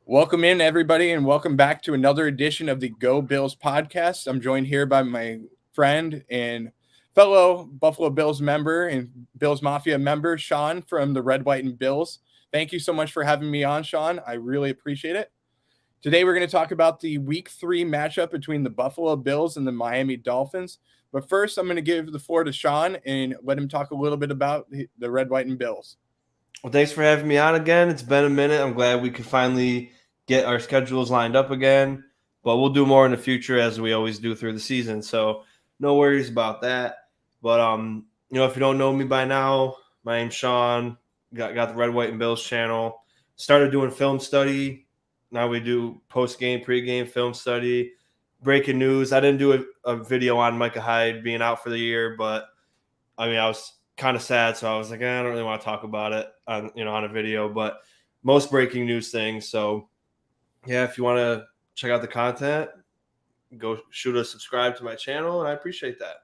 Welcome in, everybody, and welcome back to another edition of the Go Bills podcast. I'm joined here by my friend and fellow Buffalo Bills member and Bills Mafia member, Sean from the Red, White, and Bills. Thank you so much for having me on, Sean. I really appreciate it. Today, we're going to talk about the Week 3 matchup between the Buffalo Bills and the Miami Dolphins. But first, I'm going to give the floor to Sean and let him talk a little bit about the Red, White, and Bills. Well, thanks for having me on again. It's been a minute. I'm glad we could finally get our schedules lined up again. But we'll do more in the future as we always do through the season. So no worries about that. But if you don't know me by now, my name's Sean. Got the Red, White, and Bills channel. Started doing film study. Now we do post-game, pre-game film study, breaking news. I didn't do a video on Micah Hyde being out for the year, but I was kind of sad, so I was like, I don't really want to talk about it on a video, but most breaking news things. So yeah, if you want to check out the content, go shoot a subscribe to my channel, and I appreciate that.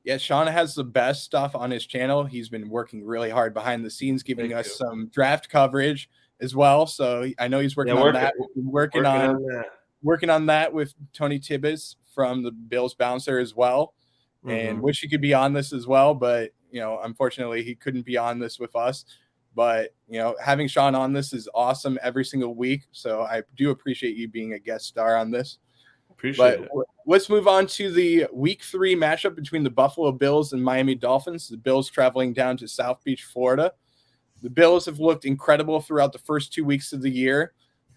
Yeah, Sean has the best stuff on his channel. He's been working really hard behind the scenes, giving us some draft coverage as well. So I know he's working on that. Working on that with Tony Tibbetts from the Bills Bouncer as well. And wish he could be on this as well, but unfortunately he couldn't be on this with us. But having Sean on this is awesome every single week. So I do appreciate you being a guest star on this. Appreciate it. Let's move on to the Week 3 matchup between the Buffalo Bills and Miami Dolphins. The Bills traveling down to South Beach, Florida. The Bills have looked incredible throughout the first 2 weeks of the year,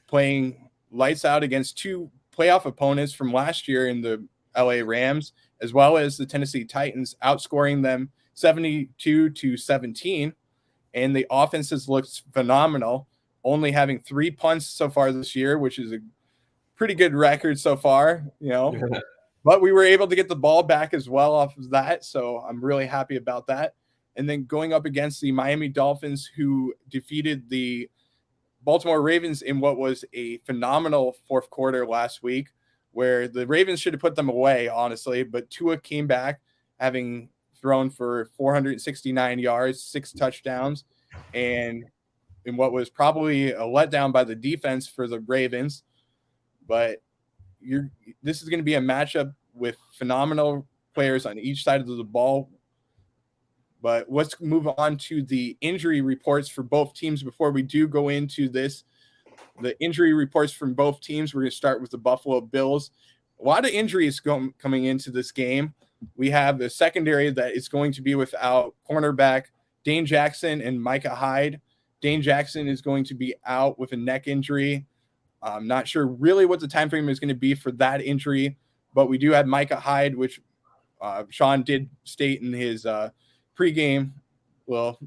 playing lights out against two playoff opponents from last year in the LA Rams, as well as the Tennessee Titans, outscoring them 72-17. And the offense has looked phenomenal, only having 3 punts so far this year, which is a pretty good record so far, But we were able to get the ball back as well off of that, so I'm really happy about that. And then going up against the Miami Dolphins, who defeated the Baltimore Ravens in what was a phenomenal fourth quarter last week, where the Ravens should have put them away, honestly, but Tua came back having thrown for 469 yards, 6 touchdowns, and in what was probably a letdown by the defense for the Ravens. But this is going to be a matchup with phenomenal players on each side of the ball. But let's move on to the injury reports for both teams before we do go into this. The injury reports from both teams. We're going to start with the Buffalo Bills. A lot of injuries coming into this game. We have the secondary that is going to be without cornerback Dane Jackson and Micah Hyde. Dane Jackson is going to be out with a neck injury. I'm not sure really what the time frame is going to be for that injury, but we do have Micah Hyde, which Sean did state in his pregame. Well,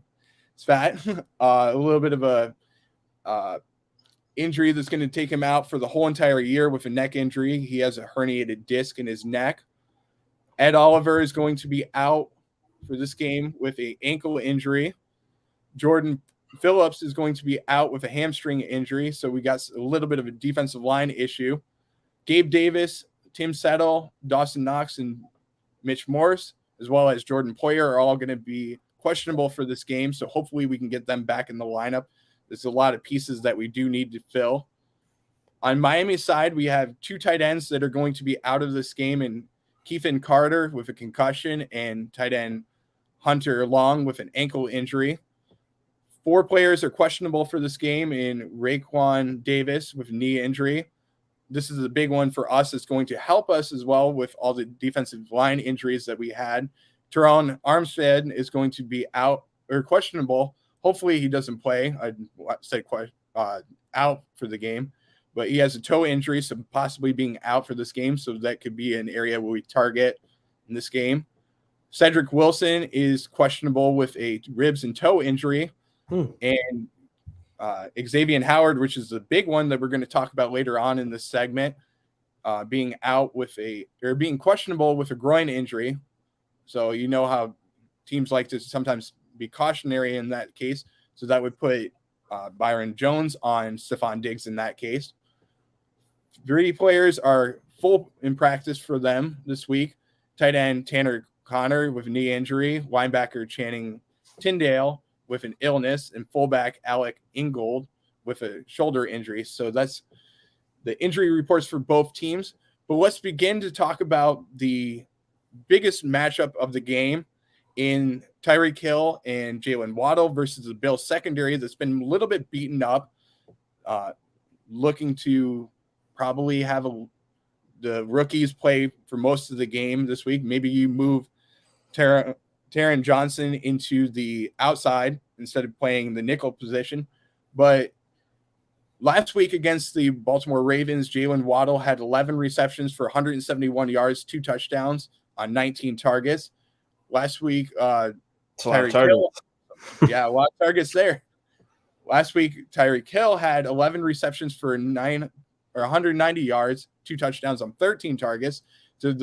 it's fat. A little bit of a injury that's going to take him out for the whole entire year with a neck injury. He has a herniated disc in his neck. Ed Oliver is going to be out for this game with an ankle injury. Jordan Phillips is going to be out with a hamstring injury, so we got a little bit of a defensive line issue. Gabe Davis, Tim Settle, Dawson Knox, and Mitch Morse, as well as Jordan Poyer, are all going to be questionable for this game, so hopefully we can get them back in the lineup. There's a lot of pieces that we do need to fill. On Miami's side, we have 2 tight ends that are going to be out of this game, and Keithan Carter with a concussion and tight end Hunter Long with an ankle injury. 4 players are questionable for this game in Raekwon Davis with a knee injury. This is a big one for us. It's going to help us as well with all the defensive line injuries that we had. Teron Armstead is going to be out or questionable. Hopefully he doesn't play. I'd say out for the game. But he has a toe injury, so possibly being out for this game. So that could be an area where we target in this game. Cedric Wilson is questionable with a ribs and toe injury. And Xavier Howard, which is the big one that we're going to talk about later on in this segment, being out with being questionable with a groin injury. So you know how teams like to sometimes be cautionary in that case. So that would put Byron Jones on Stefon Diggs in that case. 3 players are full in practice for them this week. Tight end Tanner Connor with a knee injury, linebacker Channing Tyndale with an illness, and fullback Alec Ingold with a shoulder injury. So that's the injury reports for both teams. But let's begin to talk about the biggest matchup of the game in Tyreek Hill and Jalen Waddle versus the Bills secondary that's been a little bit beaten up, looking to probably have the rookies play for most of the game this week. Maybe you move Taron Johnson into the outside instead of playing the nickel position. But last week against the Baltimore Ravens, Jalen Waddle had 11 receptions for 171 yards, 2 touchdowns on 19 targets. Last week, Tyreek Hill, a lot of targets there. Last week, Tyreek Hill had 11 receptions for 190 yards, 2 touchdowns on 13 targets. So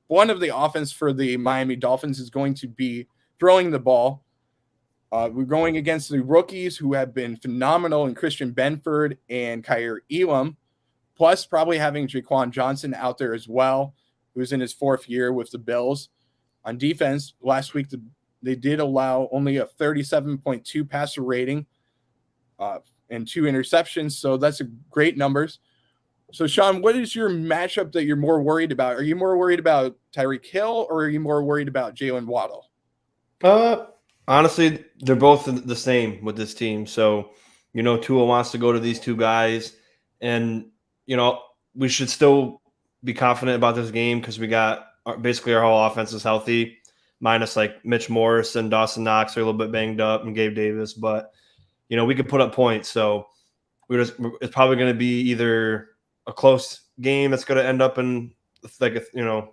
one of the offense for the Miami Dolphins is going to be throwing the ball. We're going against the rookies who have been phenomenal in Christian Benford and Kyer Elam, plus probably having Jaquan Johnson out there as well, who's in his 4th year with the Bills. On defense, last week they did allow only a 37.2 passer rating and 2 interceptions, so that's a great numbers. So, Sean, what is your matchup that you're more worried about? Are you more worried about Tyreek Hill or are you more worried about Jalen Waddle? Honestly, they're both the same with this team. So, Tua wants to go to these 2 guys, and, we should still be confident about this game because we got basically our whole offense is healthy, minus like Mitch Morris and Dawson Knox are a little bit banged up and Gabe Davis, but we could put up points. So it's probably going to be either a close game that's going to end up in like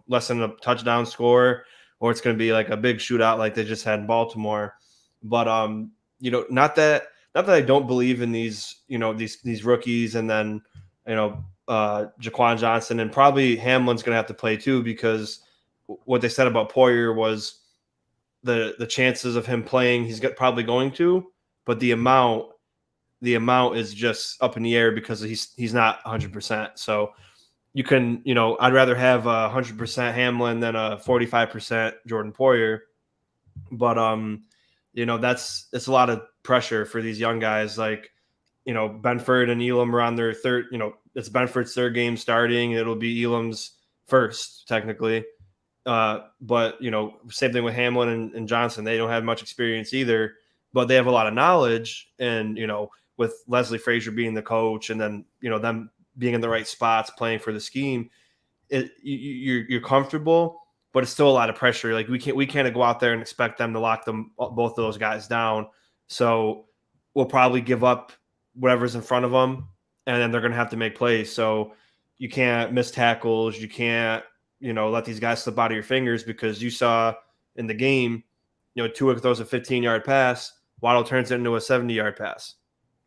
less than a touchdown score, or it's going to be like a big shootout like they just had in Baltimore. But not that I don't believe in these these rookies, and then Jaquan Johnson, and probably Hamlin's going to have to play too, because what they said about Poyer was the chances of him playing, probably going to, but the amount is just up in the air because he's not 100%. So you can, I'd rather have 100% Hamlin than a 45% Jordan Poyer. But it's a lot of pressure for these young guys. Like, Benford and Elam are on their third. It's Benford's 3rd game starting. It'll be Elam's 1st technically. But same thing with Hamlin and Johnson. They don't have much experience either, but they have a lot of knowledge. And with Leslie Frazier being the coach, and then them being in the right spots, playing for the scheme, you're comfortable, but it's still a lot of pressure. Like we can't go out there and expect them to lock both of those guys down. So we'll probably give up whatever's in front of them, and then they're going to have to make plays. So you can't miss tackles. You can't let these guys slip out of your fingers, because you saw in the game, Tua throws a 15-yard pass, Waddle turns it into a 70-yard pass.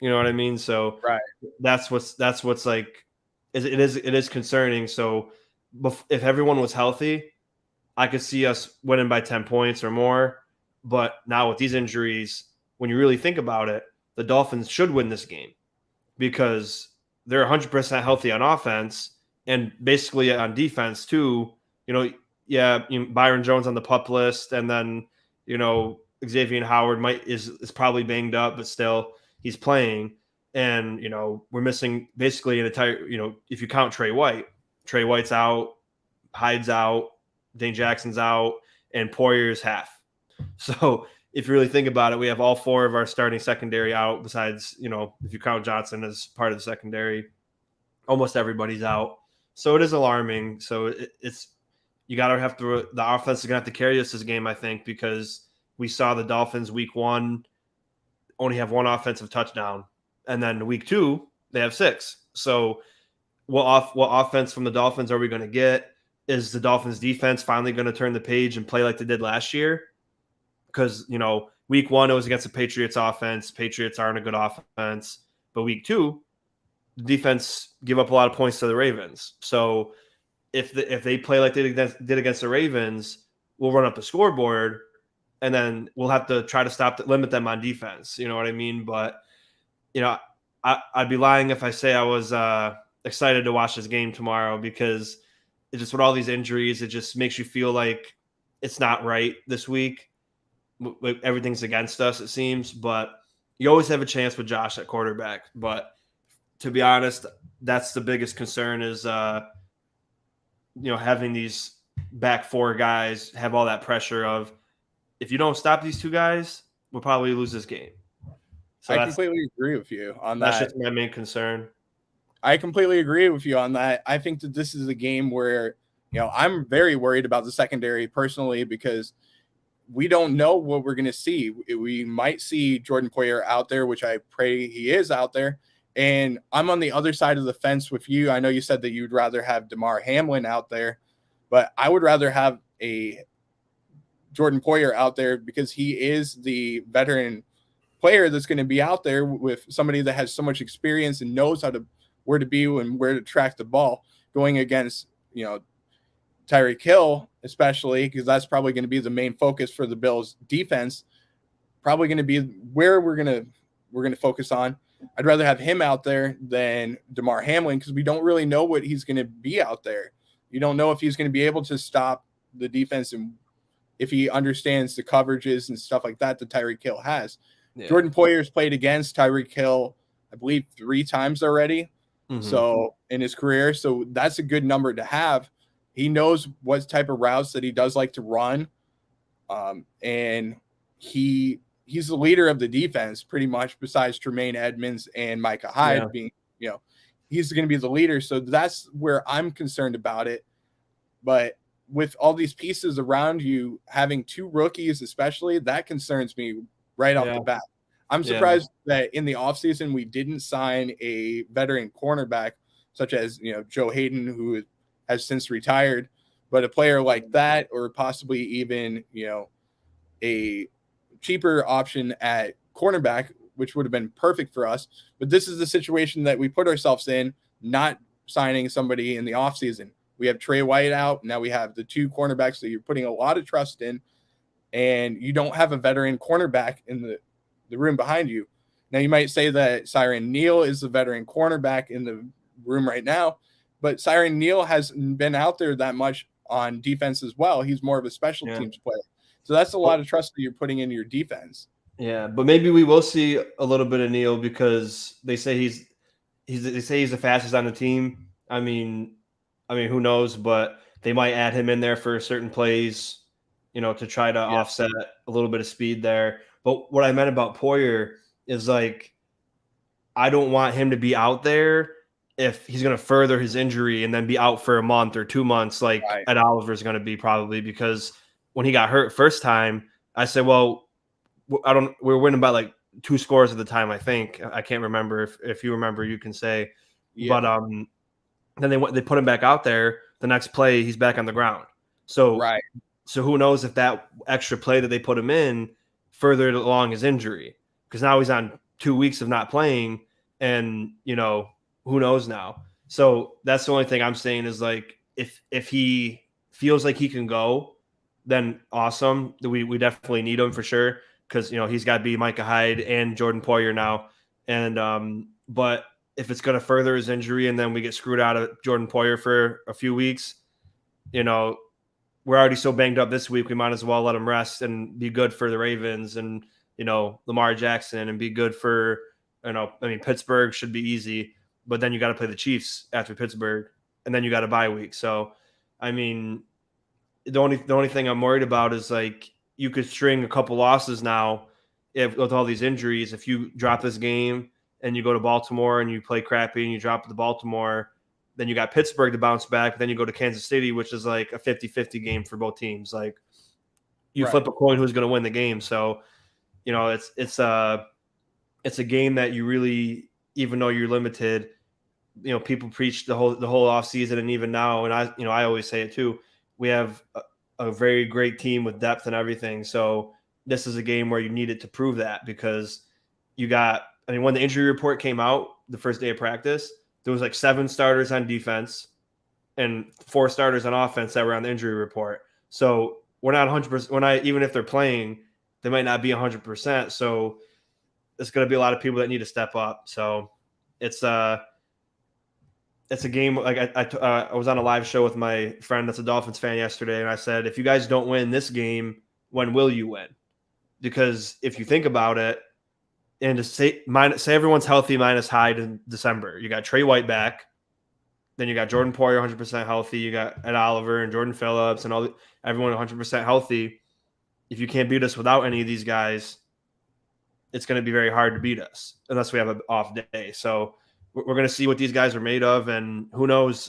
You know what I mean? So right. That's what's like, it is concerning. So if everyone was healthy, I could see us winning by 10 points or more. But now with these injuries, when you really think about it, the Dolphins should win this game because they're 100% healthy on offense and basically on defense too. Byron Jones on the PUP list, and then Xavier Howard is probably banged up, but still he's playing. And we're missing basically an entire, if you count Trey White's out, Hyde's out, Dane Jackson's out, and Poyer's half. So if you really think about it, we have all 4 of our starting secondary out, besides, if you count Johnson as part of the secondary, almost everybody's out. So it is alarming. So the offense is going to have to carry us this game, I think, because we saw the Dolphins week 1 only have 1 offensive touchdown, and then week 2 they have 6. So what offense from the Dolphins are we going to get? Is the Dolphins defense finally going to turn the page and play like they did last year? Because, week 1 it was against the Patriots offense. Patriots aren't a good offense. But week 2, the defense give up a lot of points to the Ravens. So if they play like they did against the Ravens, we'll run up the scoreboard, and then we'll have to try to limit them on defense. You know what I mean? But, I'd be lying if I say I was excited to watch this game tomorrow, because it's just, with all these injuries, it just makes you feel like it's not right this week. Everything's against us, it seems. But, you always have a chance with Josh at quarterback. But to be honest, that's the biggest concern is, having these back four guys have all that pressure of, if you don't stop these two guys, we'll probably lose this game. So I completely agree with you on that's that. just my main concern. I completely agree with you on that. I think that this is a game where, I'm very worried about the secondary personally because we don't know what we're going to see. We might see Jordan Poyer out there, which I pray he is out there. And I'm on the other side of the fence with you. I know you said that you'd rather have Damar Hamlin out there, but I would rather have a Jordan Poyer out there because he is the veteran player that's going to be out there with somebody that has so much experience and knows where to be and where to track the ball going against, Tyreek Hill, especially because that's probably going to be the main focus for the Bills defense. Probably going to be where we're going to focus on. I'd rather have him out there than Damar Hamlin because we don't really know what he's going to be out there. You don't know if he's going to be able to stop the defense and if he understands the coverages and stuff like that Tyreek Hill has. Yeah. Jordan Poyer's played against Tyreek Hill, I believe, 3 times already. Mm-hmm. So in his career, so that's a good number to have. He knows what type of routes that he does like to run. And he's the leader of the defense pretty much besides Tremaine Edmonds and Micah Hyde being, he's going to be the leader. So that's where I'm concerned about it. But with all these pieces around you, having 2 rookies, especially, that concerns me right off the bat. I'm surprised that in the offseason we didn't sign a veteran cornerback such as, Joe Hayden, who has since retired, but a player like that, or possibly even, a cheaper option at cornerback, which would have been perfect for us. But this is the situation that we put ourselves in, not signing somebody in the offseason. We have Trey White out. Now we have the 2 cornerbacks that you're putting a lot of trust in, and you don't have a veteran cornerback in the room behind you. Now you might say that Siren Neal is the veteran cornerback in the room right now, but Siren Neal hasn't been out there that much on defense as well. He's more of a special teams player. So that's a lot of trust that you're putting into your defense. Yeah, but maybe we will see a little bit of Neal because they say he's the fastest on the team. I mean, who knows? But they might add him in there for certain plays, to try to offset a little bit of speed there. But what I meant about Poyer is I don't want him to be out there if he's going to further his injury and then be out for a month or 2 months, like Ed Oliver's going to be probably, because when he got hurt first time, I said, well, we're winning by 2 scores at the time. I think I can't remember. If you remember, you can say, but then they put him back out there. The next play, he's back on the ground. So who knows if that extra play that they put him in furthered along his injury, because now he's on 2 weeks of not playing, and who knows now. So that's the only thing I'm saying is if he feels like he can go, then awesome. We definitely need him for sure, because he's got to be Micah Hyde and Jordan Poyer now. And but if it's going to further his injury and then we get screwed out of Jordan Poyer for a few weeks, we're already so banged up this week, we might as well let him rest and be good for the Ravens and, Lamar Jackson, and be good for, Pittsburgh should be easy, but then you got to play the Chiefs after Pittsburgh, and then you got a bye week. So, the only thing I'm worried about is you could string a couple losses now with all these injuries. If you drop this game and you go to Baltimore and you play crappy and you drop the Baltimore, then you got Pittsburgh to bounce back. Then you go to Kansas City, which is a 50-50 game for both teams. You flip a coin who's going to win the game. So, it's a game that you really, even though you're limited, people preach the whole offseason, and even now, and I always say it too, we have a very great team with depth and everything. So this is a game where you needed to prove that, because you got, when the injury report came out the first day of practice, there was 7 starters on defense and 4 starters on offense that were on the injury report. So we're not 100%. Even if they're playing, they might not be 100%. So there's going to be a lot of people that need to step up. So it's a game. I was on a live show with my friend that's a Dolphins fan yesterday, and I said, if you guys don't win this game, when will you win? Because if you think about it, and to say everyone's healthy minus Hyde in December, you got Trey White back. Then you got Jordan Poyer 100% healthy. You got Ed Oliver and Jordan Phillips and everyone 100% healthy. If you can't beat us without any of these guys, it's going to be very hard to beat us unless we have an off day. So we're going to see what these guys are made of, and who knows?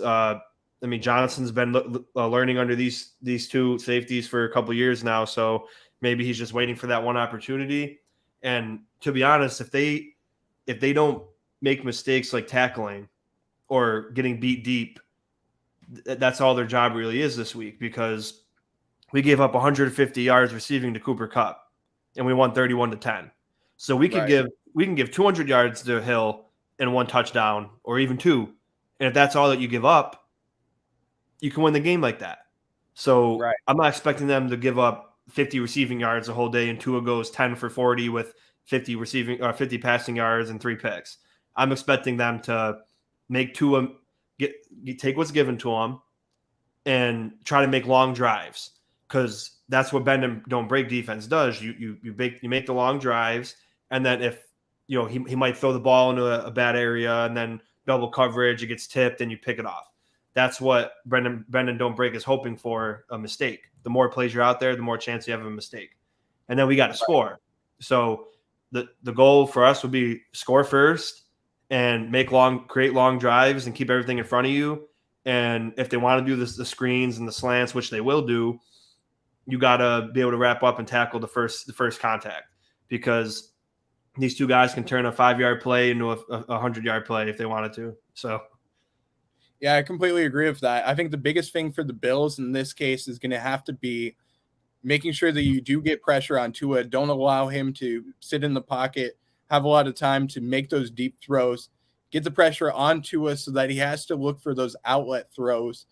Johnson's been learning under these two safeties for a couple of years now, so maybe he's just waiting for that one opportunity. And to be honest, if they don't make mistakes like tackling or getting beat deep, that's all their job really is this week, because we gave up 150 yards receiving to Cooper Kupp, and we won 31-10. So we can give 200 yards to Hill and 1 touchdown, or even 2, and if that's all that you give up, you can win the game like that. So I'm not expecting them to give up 50 receiving yards the whole day, and Tua goes 10 for 40 with 50 passing yards and 3 picks. I'm expecting them to make Tua take what's given to them and try to make long drives, because that's what bend and don't break defense does. You make the long drives, and then if he might throw the ball into a bad area and then double coverage, it gets tipped and you pick it off. That's what bend and don't break is hoping for, a mistake. The more plays you're out there, the more chance you have of a mistake. And then we got to score. So the goal for us would be score first and create long drives and keep everything in front of you. And if they want to do the screens and the slants, which they will do, you got to be able to wrap up and tackle the first contact, because these two guys can turn a 5-yard play into a 100-yard play if they wanted to. So, yeah, I completely agree with that. I think the biggest thing for the Bills in this case is going to have to be making sure that you do get pressure on Tua. Don't allow him to sit in the pocket, have a lot of time to make those deep throws. Get the pressure on Tua so that he has to look for those outlet throws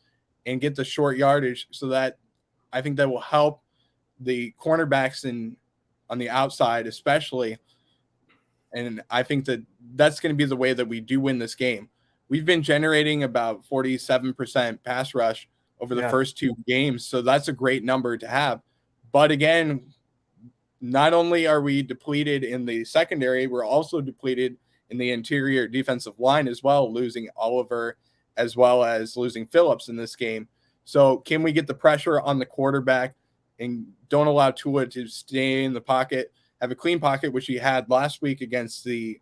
and get the short yardage, so that I think that will help the cornerbacks on the outside especially. And I think that that's going to be the way that we do win this game. We've been generating about 47% pass rush over the first 2 games, so that's a great number to have. But again, not only are we depleted in the secondary, we're also depleted in the interior defensive line as well, losing Oliver as well as losing Phillips in this game. So can we get the pressure on the quarterback and don't allow Tua to stay in the pocket, have a clean pocket, which he had last week against the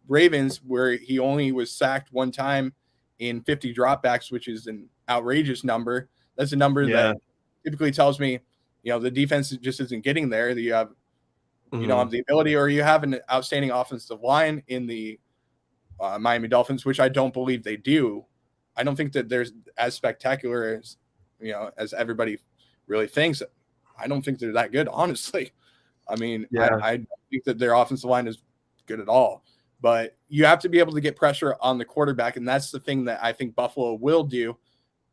Ravens, where he only was sacked 1 time in 50 dropbacks, which is an outrageous number. That's a number that typically tells me, the defense just isn't getting there. That you have, have the ability, or you have an outstanding offensive line in the Miami Dolphins, which I don't believe they do. I don't think that they're as spectacular as everybody really thinks. I don't think they're that good, honestly. I mean, I don't think that their offensive line is good at all. But you have to be able to get pressure on the quarterback, and that's the thing that I think Buffalo will do,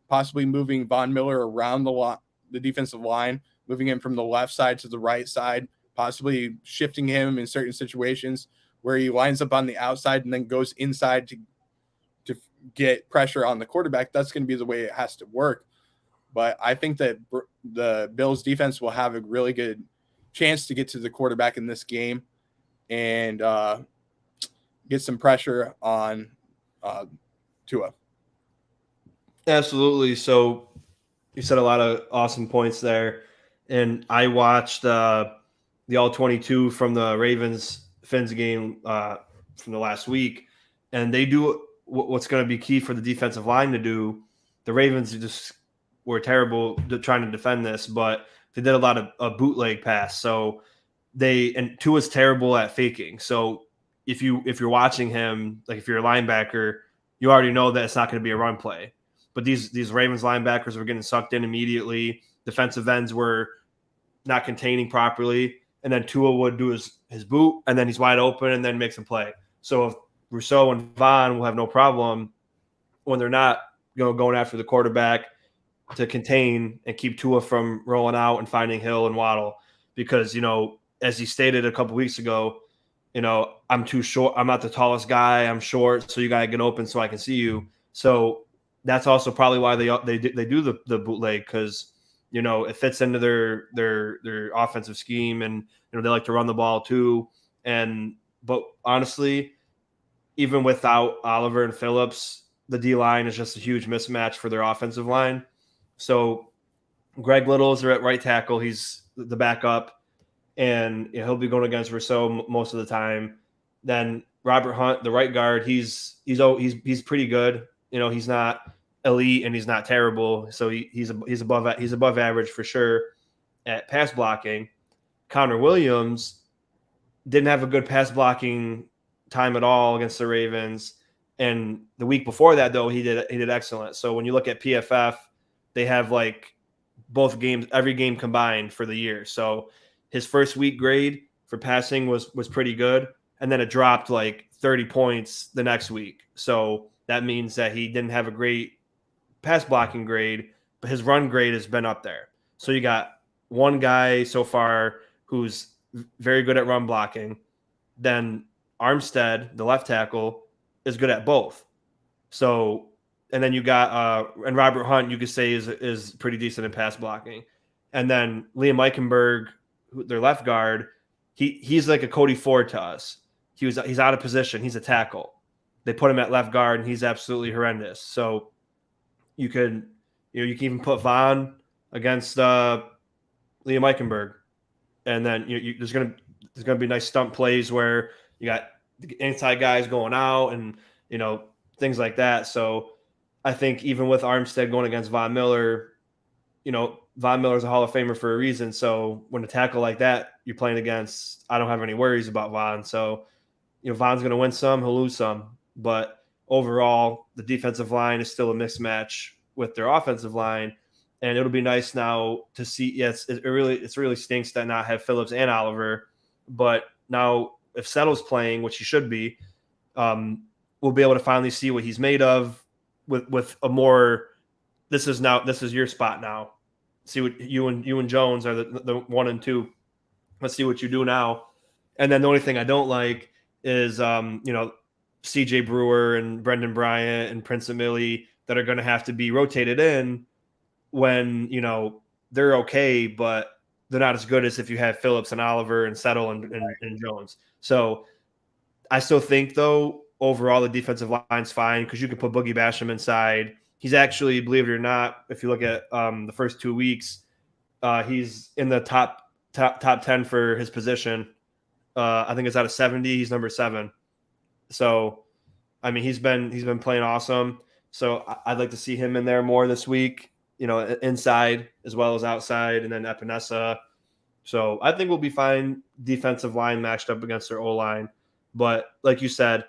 possibly moving Von Miller around the defensive line, moving him from the left side to the right side, possibly shifting him in certain situations where he lines up on the outside and then goes inside to get pressure on the quarterback. That's going to be the way it has to work. But I think that the Bills defense will have a really good chance to get to the quarterback in this game and get some pressure on Tua. Absolutely. So you said a lot of awesome points there. And I watched the All-22 from the Ravens-Fins game from the last week. And they do what's going to be key for the defensive line to do. The Ravens just were terrible trying to defend this, but they did a lot of bootleg pass. So and Tua's terrible at faking. So if you're watching him, like if you're a linebacker, you already know that it's not going to be a run play. But these Ravens linebackers were getting sucked in immediately. Defensive ends were not containing properly, and then Tua would do his boot, and then he's wide open, and then makes a play. So if Rousseau and Vaughn will have no problem when they're not going after the quarterback to contain and keep Tua from rolling out and finding Hill and Waddle, because as he stated a couple weeks ago, I'm too short. I'm not the tallest guy. I'm short, so you got to get open so I can see you. So that's also probably why they do the bootleg, because it fits into their offensive scheme, and they like to run the ball too. And But honestly, even without Oliver and Phillips, the D-line is just a huge mismatch for their offensive line. So Greg Little's at right tackle. He's the backup, and he'll be going against Rousseau most of the time. Then Robert Hunt, the right guard, he's pretty good. He's not elite and he's not terrible. So he's above average for sure at pass blocking. Connor Williams didn't have a good pass blocking time at all against the Ravens. And the week before that, though, he did excellent. So when you look at PFF, they have like both games, every game combined for the year. So his first week grade for passing was pretty good, and then it dropped like 30 points the next week. So that means that he didn't have a great pass blocking grade, but his run grade has been up there. So you got one guy so far who's very good at run blocking. Then Armstead, the left tackle, is good at both. So, and then you got and Robert Hunt, you could say is pretty decent in pass blocking. And then Liam Eichenberg, their left guard, he's like a Cody Ford to us. He's out of position. He's a tackle. They put him at left guard, and he's absolutely horrendous. So you can even put Vaughn against Liam Eichenberg, and then there's gonna be nice stump plays where you got the inside guys going out and things like that. So I think even with Armstead going against Von Miller, Von Miller's a Hall of Famer for a reason. So when a tackle like that you're playing against, I don't have any worries about Von. So Von's going to win some, he'll lose some, but overall the defensive line is still a mismatch with their offensive line. And it'll be nice now to see. Yes, it really stinks to not have Phillips and Oliver, but now if Settle's playing, which he should be, we'll be able to finally see what he's made of with a more. This is your spot now. See what you and Jones are the 1 and 2. Let's see what you do now. And then the only thing I don't like is C.J. Brewer and Brendan Bryant and Prince Emili that are going to have to be rotated in when they're okay, but they're not as good as if you have Phillips and Oliver and Settle and Jones. So I still think, though, overall the defensive line's fine because you can put Boogie Basham inside. He's actually, believe it or not, if you look at the first 2 weeks, he's in the top 10 for his position. I think it's out of 70. He's number 7. So, I mean, he's been playing awesome. So I'd like to see him in there more this week. Inside as well as outside, and then Epinesa. So I think we'll be fine defensive line matched up against their O-line. But like you said,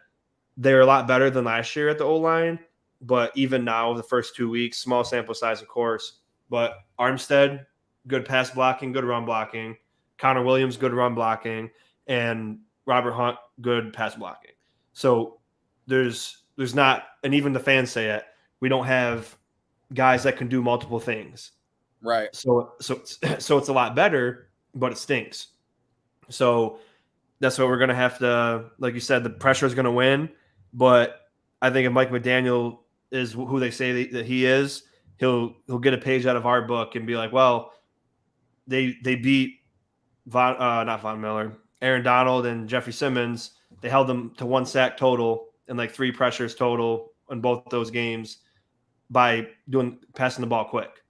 they're a lot better than last year at the O-line. But even now, the first 2 weeks, small sample size, of course. But Armstead, good pass blocking, good run blocking. Connor Williams, good run blocking. And Robert Hunt, good pass blocking. So there's not, and even the fans say it, we don't have guys that can do multiple things. Right. So it's a lot better, but it stinks. So that's what we're going to have to, like you said, the pressure is going to win. But I think if Mike McDaniel is who they say that he is, he'll get a page out of our book and be like, well, they beat not Von Miller, Aaron Donald and Jeffrey Simmons. They held them to 1 sack total and like 3 pressures total in both those games by passing the ball quick.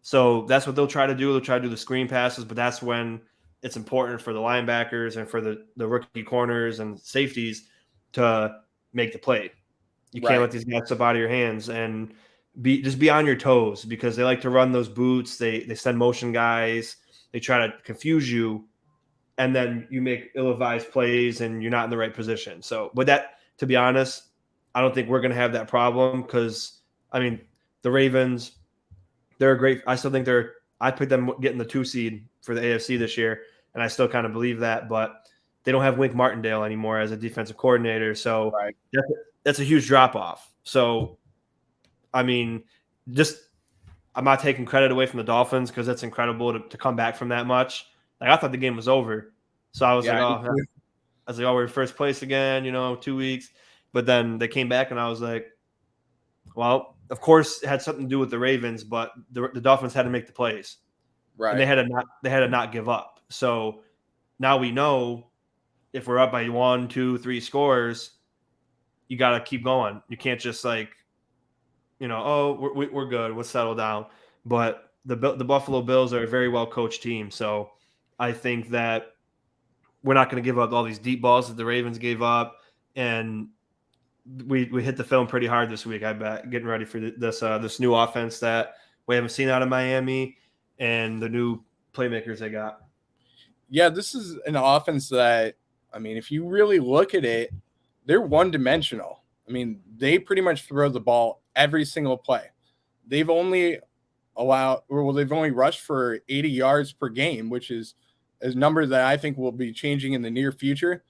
So that's what they'll try to do. They'll try to do the screen passes, but that's when it's important for the linebackers and for the rookie corners and safeties to make the play. You can't let these guys slip out of your hands and be on your toes because they like to run those boots. They send motion guys. They try to confuse you, and then you make ill-advised plays and you're not in the right position. So, but that, to be honest, I don't think we're going to have that problem because, I mean, the Ravens, they're great. I still think I picked them getting the 2 seed for the AFC this year, and I still kind of believe that, but they don't have Wink Martindale anymore as a defensive coordinator. So that's a huge drop-off. So, I mean, I'm not taking credit away from the Dolphins because it's incredible to come back from that much. Like, I thought the game was over. So I was we're in first place again, 2 weeks. But then they came back, and I was like, well, of course it had something to do with the Ravens, but the Dolphins had to make the plays. Right. And they had to not give up. So now we know, if we're up by 1, 2, 3 scores, you got to keep going. You can't just like, we're good. We'll settle down. But the Buffalo Bills are a very well coached team, so I think that we're not going to give up all these deep balls that the Ravens gave up, and we hit the film pretty hard this week. I bet, getting ready for this new offense that we haven't seen out of Miami and the new playmakers they got. Yeah, this is an offense that, I mean, if you really look at it, they're one-dimensional. I mean, they pretty much throw the ball every single play. They've only rushed for 80 yards per game, which is a number that I think will be changing in the near future.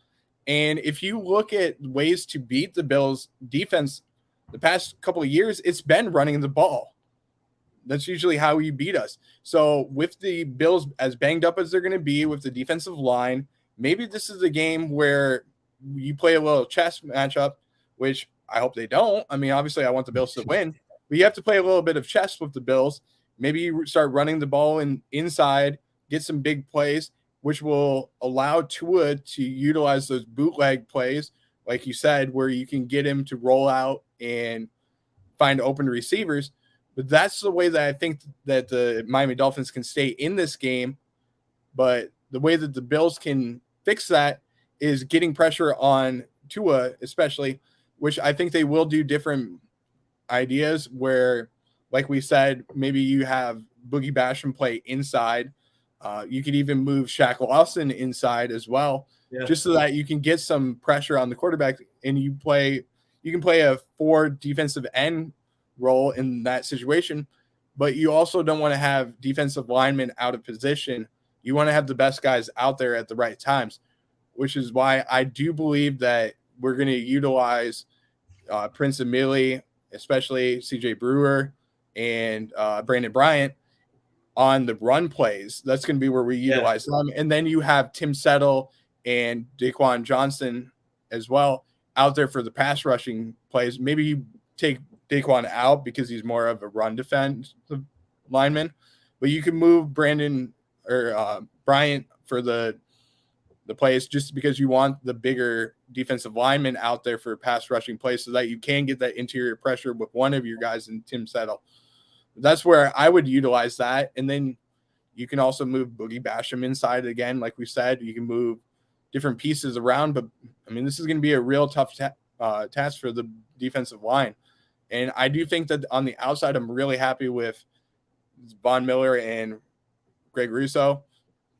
And if you look at ways to beat the Bills defense the past couple of years, it's been running the ball. That's usually how you beat us. So with the Bills as banged up as they're going to be with the defensive line, maybe this is a game where you play a little chess matchup, which I hope they don't. I mean, obviously I want the Bills to win, but you have to play a little bit of chess with the Bills. Maybe you start running the ball inside, get some big plays, which will allow Tua to utilize those bootleg plays, like you said, where you can get him to roll out and find open receivers. But that's the way that I think that the Miami Dolphins can stay in this game. But the way that the Bills can fix that is getting pressure on Tua, especially, which I think they will do different ideas where, like we said, maybe you have Boogie Basham play inside. You could even move Shaq Lawson inside as well, just so that you can get some pressure on the quarterback, and you can play a 4 defensive end role in that situation, but you also don't want to have defensive linemen out of position. You want to have the best guys out there at the right times, which is why I do believe that we're going to utilize Prince Emili, especially CJ Brewer and Brandon Bryant on the run plays. That's going to be where we utilize them. And then you have Tim Settle and Daquan Johnson as well out there for the pass rushing plays. Maybe you take Daquan out because he's more of a run defensive lineman, but you can move Brandon or Bryant for the plays just because you want the bigger defensive lineman out there for pass rushing plays so that you can get that interior pressure with one of your guys in Tim Settle. That's where I would utilize that. And then you can also move Boogie Basham inside again. Like we said, you can move different pieces around, but I mean, this is going to be a real tough task for the defensive line. And I do think that on the outside, I'm really happy with Von Miller and Greg Russo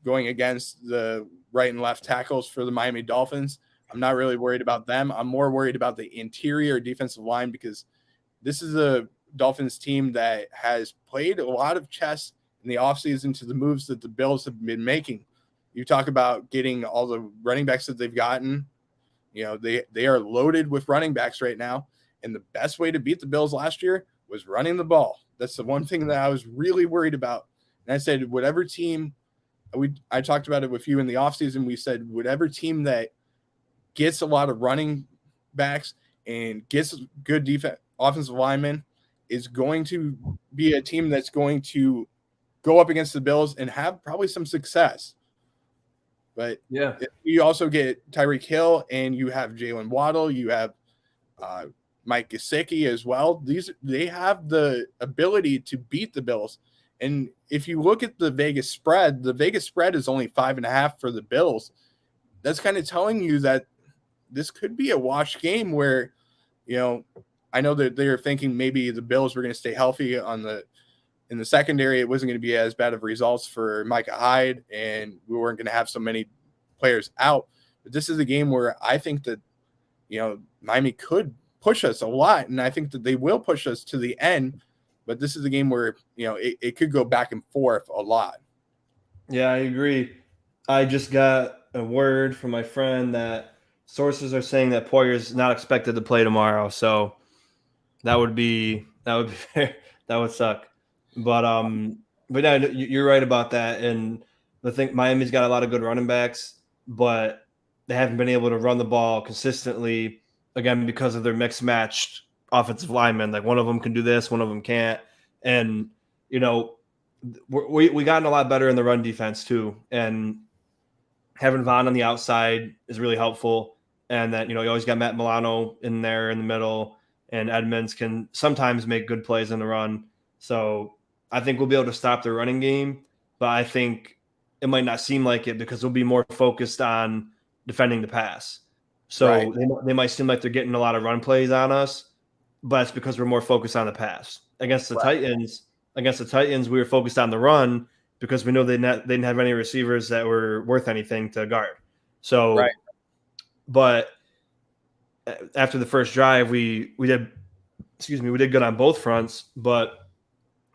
going against the right and left tackles for the Miami Dolphins. I'm not really worried about them. I'm more worried about the interior defensive line because this is a Dolphins team that has played a lot of chess in the offseason to the moves that the Bills have been making. You talk about getting all the running backs that they've gotten. You know, they are loaded with running backs right now. And the best way to beat the Bills last year was running the ball. That's the one thing that I was really worried about. And I said, whatever team I talked about it with you in the offseason. We said, whatever team that gets a lot of running backs and gets good defense, offensive linemen is going to be a team that's going to go up against the Bills and have probably some success. But if you also get Tyreek Hill and you have Jalen Waddle, you have Mike Gesicki as well. They have the ability to beat the Bills. And if you look at the Vegas spread is only 5.5 for the Bills. That's kind of telling you that this could be a wash game where, you know, I know that they're thinking maybe the Bills were going to stay healthy in the secondary. It wasn't going to be as bad of results for Micah Hyde, and we weren't going to have so many players out. But this is a game where I think that, you know, Miami could push us a lot, and I think that they will push us to the end. But this is a game where, you know, it could go back and forth a lot. Yeah, I agree. I just got a word from my friend that sources are saying that Poyer's not expected to play tomorrow. So that would be fair. That would suck. But yeah, you're right about that. And I think Miami's got a lot of good running backs, but they haven't been able to run the ball consistently, again, because of their mixed matched offensive linemen. Like one of them can do this, one of them can't. And, you know, we gotten a lot better in the run defense too. And having Vaughn on the outside is really helpful. And that, you always got Matt Milano in there in the middle, and Edmonds can sometimes make good plays in the run. So I think we'll be able to stop the running game, but I think it might not seem like it because we'll be more focused on defending the pass. So Right. they might seem like they're getting a lot of run plays on us, but it's because we're more focused on the pass. Against the Titans, we were focused on the run because we know they didn't have any receivers that were worth anything to guard. So, Right. But after the first drive, we did good on both fronts. But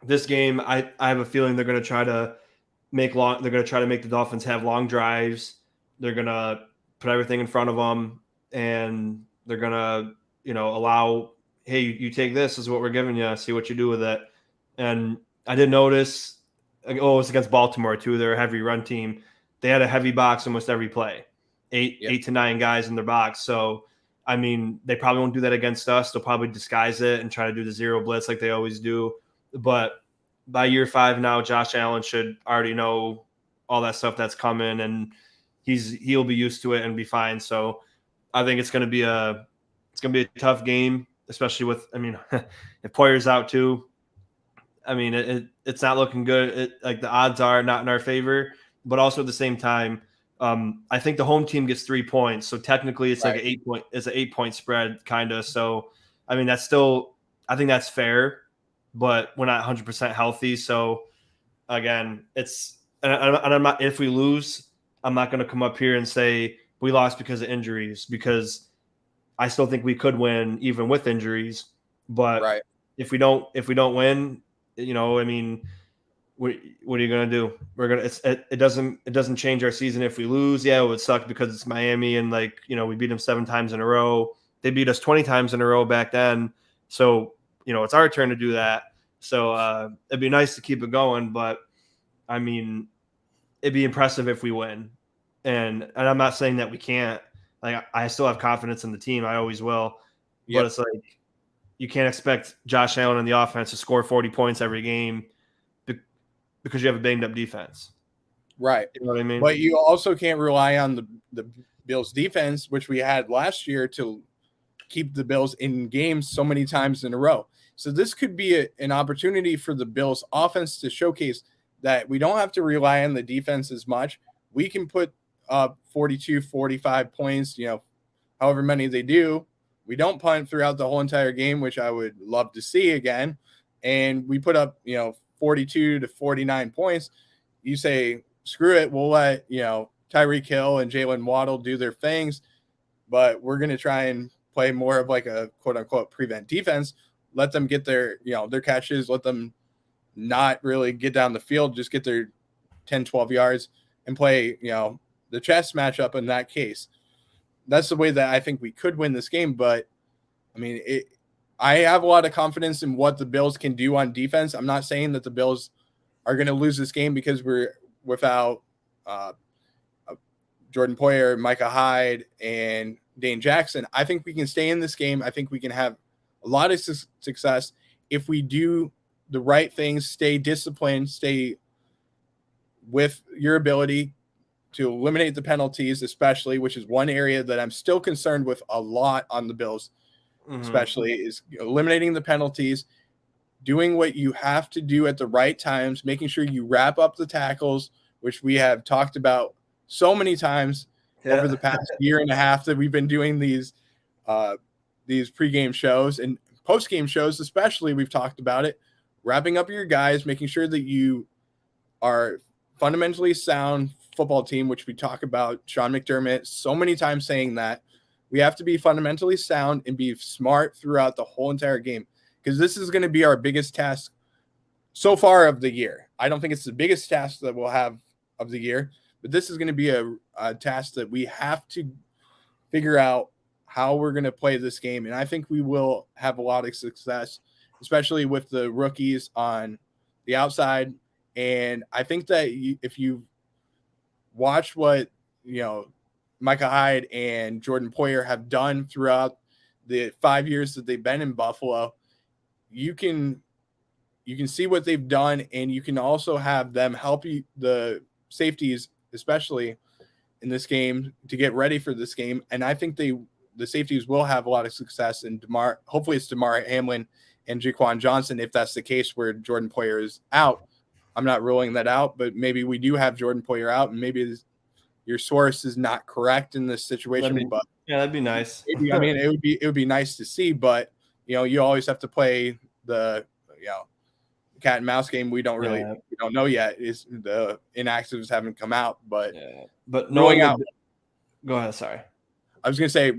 this game, I have a feeling they're going to try to make the Dolphins have long drives. They're going to put everything in front of them, and they're going to allow, hey, you take this is what we're giving you, see what you do with it. And I did notice, it was against Baltimore too. They're a heavy run team. They had a heavy box almost every play, eight to 9 guys in their box. So, I mean, they probably won't do that against us. They'll probably disguise it and try to do the zero blitz like they always do. But by year 5 now, Josh Allen should already know all that stuff that's coming, and he'll be used to it and be fine. So I think it's going to be a tough game, especially with, if Poyer's out too. I mean, it's not looking good. Like the odds are not in our favor, but also at the same time, I think the home team gets 3 points. So technically it's like an 8-point spread kind of. So, I mean, I think that's fair, but we're not 100% healthy. So again, if we lose, I'm not going to come up here and say we lost because of injuries, because I still think we could win even with injuries. But if we don't win, what are you going to do? It doesn't change our season if we lose. Yeah, it would suck because it's Miami and we beat them 7 times in a row. They beat us 20 times in a row back then. So, it's our turn to do that. So it'd be nice to keep it going, but I mean, it'd be impressive if we win. And I'm not saying that we can't. Like, I still have confidence in the team. I always will. But it's like, you can't expect Josh Allen and the offense to score 40 points every game because you have a banged up defense. Right. You know what I mean? But you also can't rely on the Bills defense, which we had last year, to keep the Bills in games so many times in a row. So this could be an opportunity for the Bills offense to showcase that we don't have to rely on the defense as much. We can put up 42, 45 points, however many they do. We don't punt throughout the whole entire game, which I would love to see again. And we put up, 42 to 49 points. You say, screw it, we'll let, Tyreek Hill and Jalen Waddle do their things, but we're going to try and play more of like a quote unquote prevent defense. Let them get their catches, let them not really get down the field, just get their 10, 12 yards and play, the chess matchup in that case. That's the way that I think we could win this game. But I mean, I have a lot of confidence in what the Bills can do on defense. I'm not saying that the Bills are going to lose this game because we're without Jordan Poyer, Micah Hyde, and Dane Jackson. I think we can stay in this game. I think we can have a lot of success if we do the right things, stay disciplined, stay with your ability to eliminate the penalties, especially, which is one area that I'm still concerned with a lot on the Bills, especially, is eliminating the penalties, doing what you have to do at the right times, making sure you wrap up the tackles, which we have talked about so many times over the past year and a half that we've been doing these pregame shows and postgame shows, especially. We've talked about it, wrapping up your guys, making sure that you are fundamentally sound football team, which we talk about. Sean McDermott so many times saying that we have to be fundamentally sound and be smart throughout the whole entire game, because this is going to be our biggest task so far of the year. I don't think it's the biggest task that we'll have of the year, but this is going to be a task that we have to figure out how we're going to play this game. And I think we will have a lot of success, especially with the rookies on the outside. And I think that if you watch what, Micah Hyde and Jordan Poyer have done throughout the 5 years that they've been in Buffalo, you can see what they've done, and you can also have them help you, the safeties especially, in this game to get ready for this game, and I think the safeties will have a lot of success. And hopefully it's Damar Hamlin and Jaquan Johnson. If that's the case where Jordan Poyer is out, I'm not ruling that out, but maybe we do have Jordan Poyer out, and maybe your source is not correct in this situation. But that'd be nice. Maybe, I mean, it would be nice to see, but you always have to play the cat and mouse game. We don't know yet. Is the inactives haven't come out, but knowing out. Go ahead. Sorry. I was going to say,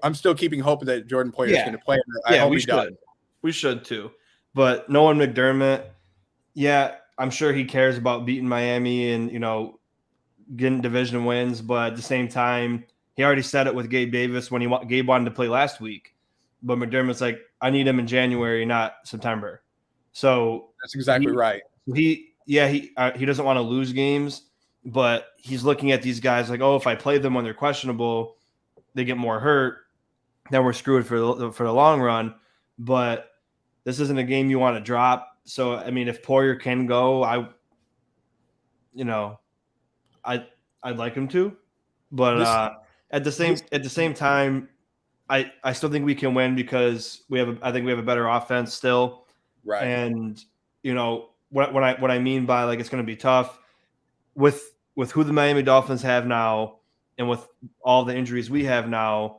I'm still keeping hope that Jordan Poyer is going to play. I hope he does. We should too. But knowing McDermott, I'm sure he cares about beating Miami and, getting division wins. But at the same time, he already said it with Gabe Davis when Gabe wanted to play last week. But McDermott's like, I need him in January, not September. So that's exactly right. He doesn't want to lose games, but he's looking at these guys like, oh, if I play them when they're questionable, they get more hurt, then we're screwed for the long run. But this isn't a game you want to drop. So I mean, if Poyer can go, I'd like him to. But at the same time, I still think we can win because I think we have a better offense still. Right. And what I mean by like it's going to be tough with who the Miami Dolphins have now and with all the injuries we have now,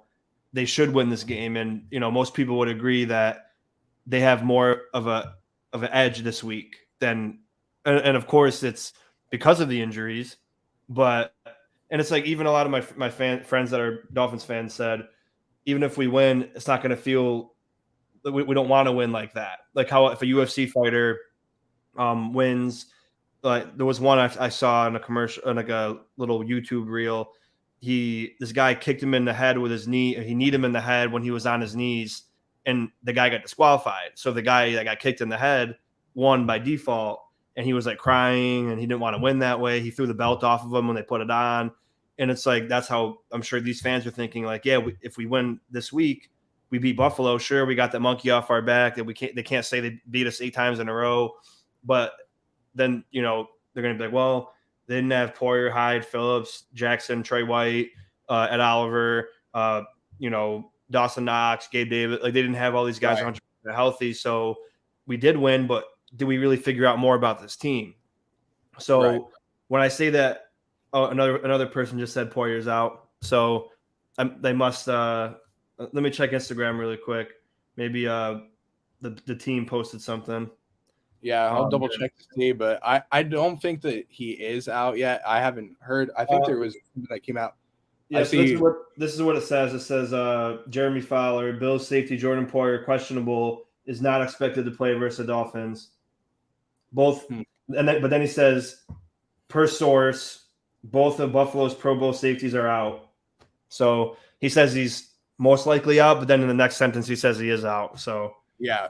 they should win this game. And most people would agree that they have more of an edge this week than, and of course it's because of the injuries, and it's like even a lot of my friends that are Dolphins fans said, even if we win, it's not going to feel. We don't want to win like that. Like how if a UFC fighter wins, like there was one I saw in a commercial, in like a little YouTube reel. This guy kicked him in the head with his knee. He kneed him in the head when he was on his knees, and the guy got disqualified. So the guy that got kicked in the head won by default, and he was like crying, and he didn't want to win that way. He threw the belt off of him when they put it on, and it's like that's how I'm sure these fans are thinking. Like, if we win this week, we beat Buffalo. Sure, we got that monkey off our back. That they can't say they beat us 8 times in a row, but then they're going to be like, well, they didn't have Poyer, Hyde, Phillips, Jackson, Trey White, Ed Oliver, Dawson Knox, Gabe Davis. Like they didn't have all these guys 100% healthy, so we did win. But did we really figure out more about this team? So when I say that, another person just said Poyer's out, so they must. Let me check Instagram really quick. Maybe the team posted something. Yeah, I'll double check to see, but I don't think that he is out yet. I haven't heard. I think there was something that came out. Yeah, so this is what it says. It says Jeremy Fowler, Bills safety Jordan Poyer, questionable, is not expected to play versus the Dolphins. But then he says, per source, both of Buffalo's Pro Bowl safeties are out. So he says he's most likely out, but then in the next sentence he says he is out. So yeah,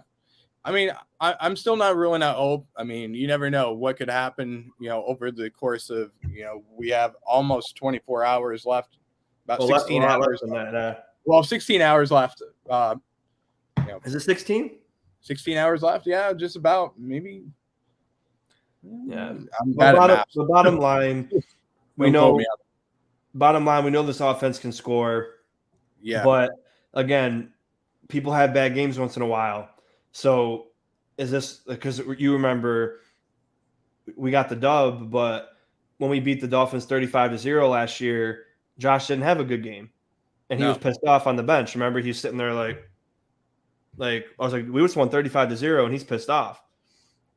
I mean, I'm still not ruling out hope. I mean, you never know what could happen. Over the course of we have almost 24 hours left, about 16 hours. Well, 16 hours left. Is it 16? 16 hours left. Yeah, just about maybe. Yeah. The bottom line, we know. Bottom line, we know this offense can score. Yeah. But again, people have bad games once in a while. So is this because you remember we got the dub, but when we beat the Dolphins 35-0 last year, Josh didn't have a good game. And he was pissed off on the bench. Remember, he's sitting there like I was like, we just won 35-0 and he's pissed off.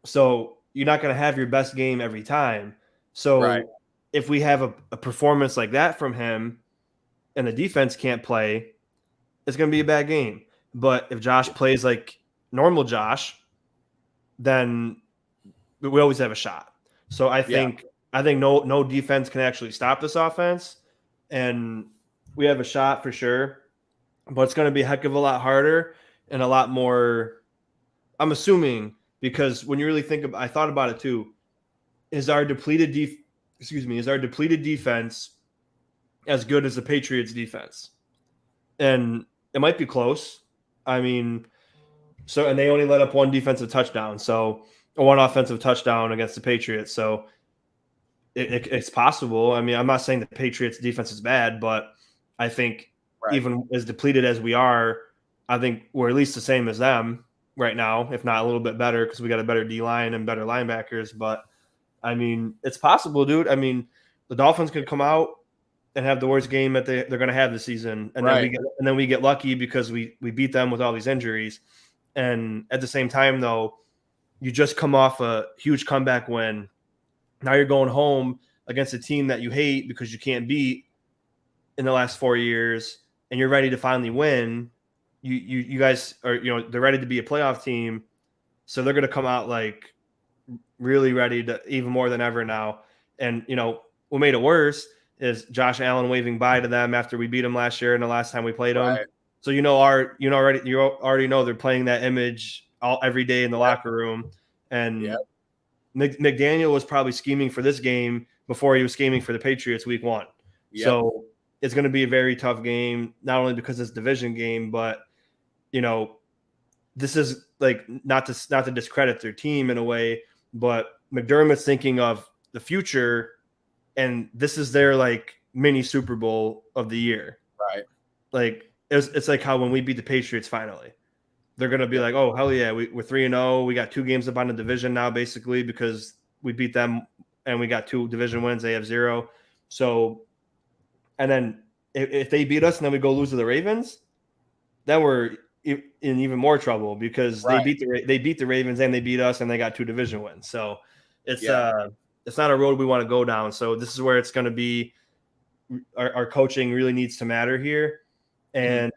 So you're not going to have your best game every time. So if we have a performance like that from him and the defense can't play, it's going to be a bad game. But if Josh plays like normal Josh, then we always have a shot. So I think no defense can actually stop this offense, and we have a shot for sure. But it's going to be a heck of a lot harder and a lot more. I'm assuming, because when you really think about, I thought about it too. Is our depleted defense as good as the Patriots defense? And it might be close. I mean, and they only let up one defensive touchdown, one offensive touchdown against the Patriots. So it's possible. I mean, I'm not saying the Patriots defense is bad, but I think even as depleted as we are, I think we're at least the same as them right now, if not a little bit better, because we got a better D line and better linebackers. But I mean, it's possible, dude. I mean, the Dolphins could come out and have the worst game that they're going to have this season, and then we get lucky because we beat them with all these injuries. And at the same time, though, you just come off a huge comeback win. Now you're going home against a team that you hate because you can't beat in the last 4 years, and you're ready to finally win. You guys are, they're ready to be a playoff team, so they're going to come out like really ready to even more than ever now. And what made it worse is Josh Allen waving bye to them after we beat them last year and the last time we played them. So you already know they're playing that image every day in the locker room. And McDaniel was probably scheming for this game before he was scheming for the Patriots week 1. So it's going to be a very tough game, not only because it's a division game, but this is like not to discredit their team in a way, but McDermott's thinking of the future, and this is their like mini Super Bowl of the year. Right. Like it's like how when we beat the Patriots finally, they're gonna be like, oh hell yeah, we're 3-0. We got 2 games up on the division now, basically, because we beat them and we got 2 division wins. They have 0. So, and then if they beat us and then we go lose to the Ravens, then we're in even more trouble because they beat the Ravens and they beat us and they got 2 division wins. So it's not a road we want to go down. So this is where it's going to be. Our coaching really needs to matter here, and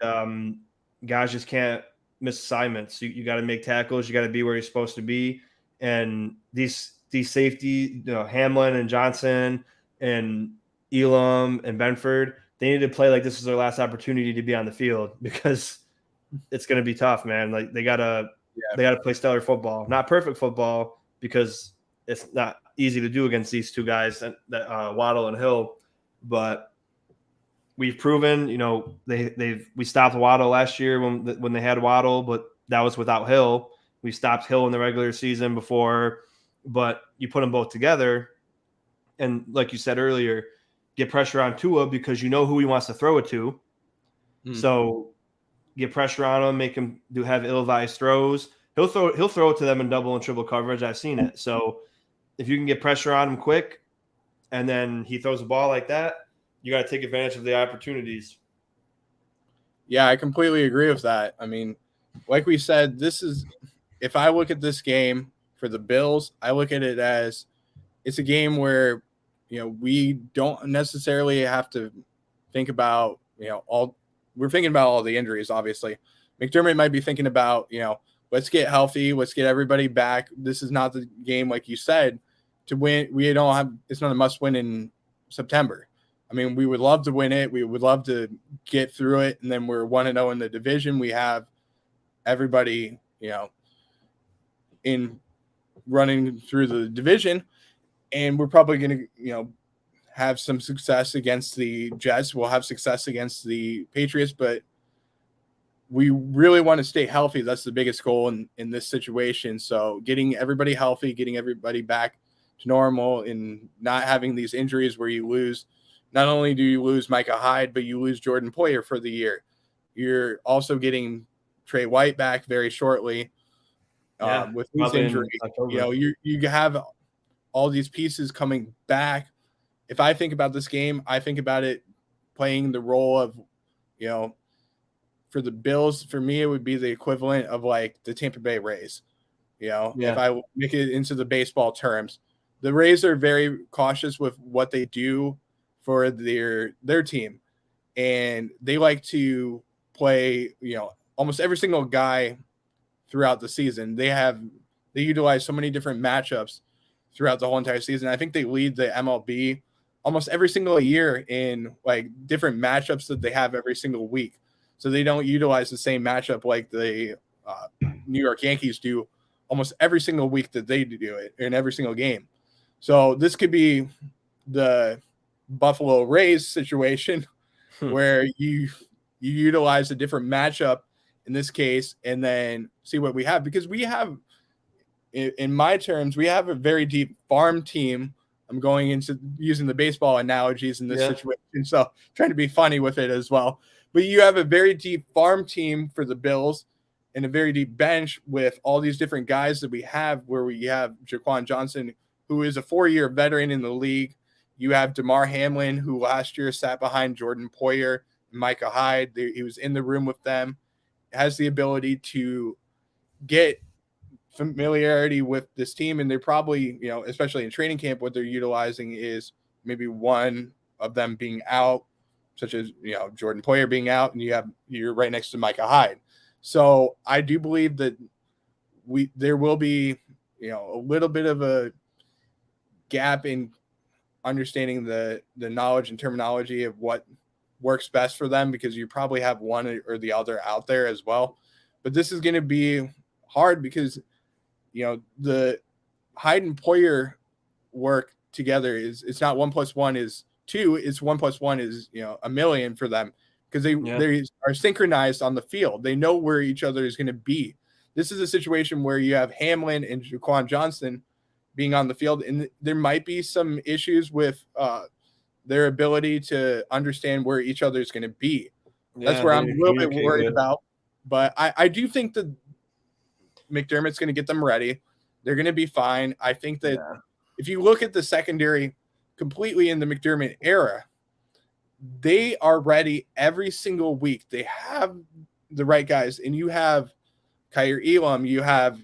guys just can't miss assignments. You got to make tackles. You got to be where you're supposed to be. And these safety, Hamlin and Johnson and Elam and Benford, they need to play like this is their last opportunity to be on the field because it's going to be tough, man. Like they gotta play stellar football, not perfect football, because it's not easy to do against these 2 guys that Waddle and Hill. But we've proven, we stopped Waddle last year when they had Waddle, but that was without Hill. We stopped Hill in the regular season before, but you put them both together, and like you said earlier, get pressure on Tua because you know who he wants to throw it to. So get pressure on him, make him have ill-advised throws. He'll throw it to them in double and triple coverage. I've seen it. So if you can get pressure on him quick, and then he throws a ball like that, you got to take advantage of the opportunities. Yeah, I completely agree with that. I mean, like we said, if I look at this game for the Bills, I look at it as it's a game where, we don't necessarily have to think about, we're thinking about all the injuries, obviously. McDermott might be thinking about, let's get healthy. Let's get everybody back. This is not the game, like you said, to win. It's not a must win in September. I mean, we would love to win it. We would love to get through it. And then we're 1-0 in the division. We have everybody, in running through the division. And we're probably going to, have some success against the Jets. We'll have success against the Patriots, but we really want to stay healthy. That's the biggest goal in this situation. So getting everybody healthy, getting everybody back to normal, and not having these injuries where you lose. Not only do you lose Micah Hyde, but you lose Jordan Poyer for the year. You're also getting Trey White back very shortly with his injury. You have all these pieces coming back. If I think about this game, I think about it playing the role of, for the Bills, for me, it would be the equivalent of like the Tampa Bay Rays. If I make it into the baseball terms, the Rays are very cautious with what they do for their team. And they like to play, almost every single guy throughout the season. They utilize so many different matchups throughout the whole entire season. I think they lead the MLB almost every single year in like different matchups that they have every single week. So they don't utilize the same matchup like the New York Yankees do almost every single week that they do it in every single game. So this could be the Buffalo Rays situation where you utilize a different matchup in this case and then see what we have, because we have, in my terms, we have a very deep farm team I'm going into using the baseball analogies in this situation, so trying to be funny with it as well. But you have a very deep farm team for the Bills and a very deep bench with all these different guys that we have, where we have Jaquan Johnson, who is a 4-year veteran in the league. You have Damar Hamlin, who last year sat behind Jordan Poyer and Micah Hyde. He was in the room with them, has the ability to get familiarity with this team. And they're probably, especially in training camp, what they're utilizing is maybe one of them being out, such as, Jordan Poyer being out, and you're right next to Micah Hyde. So I do believe that there will be, a little bit of a gap in understanding the knowledge and terminology of what works best for them, because you probably have one or the other out there as well. But this is going to be hard because, the Hyde and Poyer work together it's not 1 + 1 is 2. It's 1 + 1 is, a million for them, because they are synchronized on the field. They know where each other is going to be. This is a situation where you have Hamlin and Jaquan Johnson being on the field, and there might be some issues with their ability to understand where each other is going to be. That's where I'm a little bit worried about. But I do think that McDermott's going to get them ready. They're going to be fine. I think that if you look at the secondary completely in the McDermott era, they are ready every single week. They have the right guys, and you have Kyer Elam, you have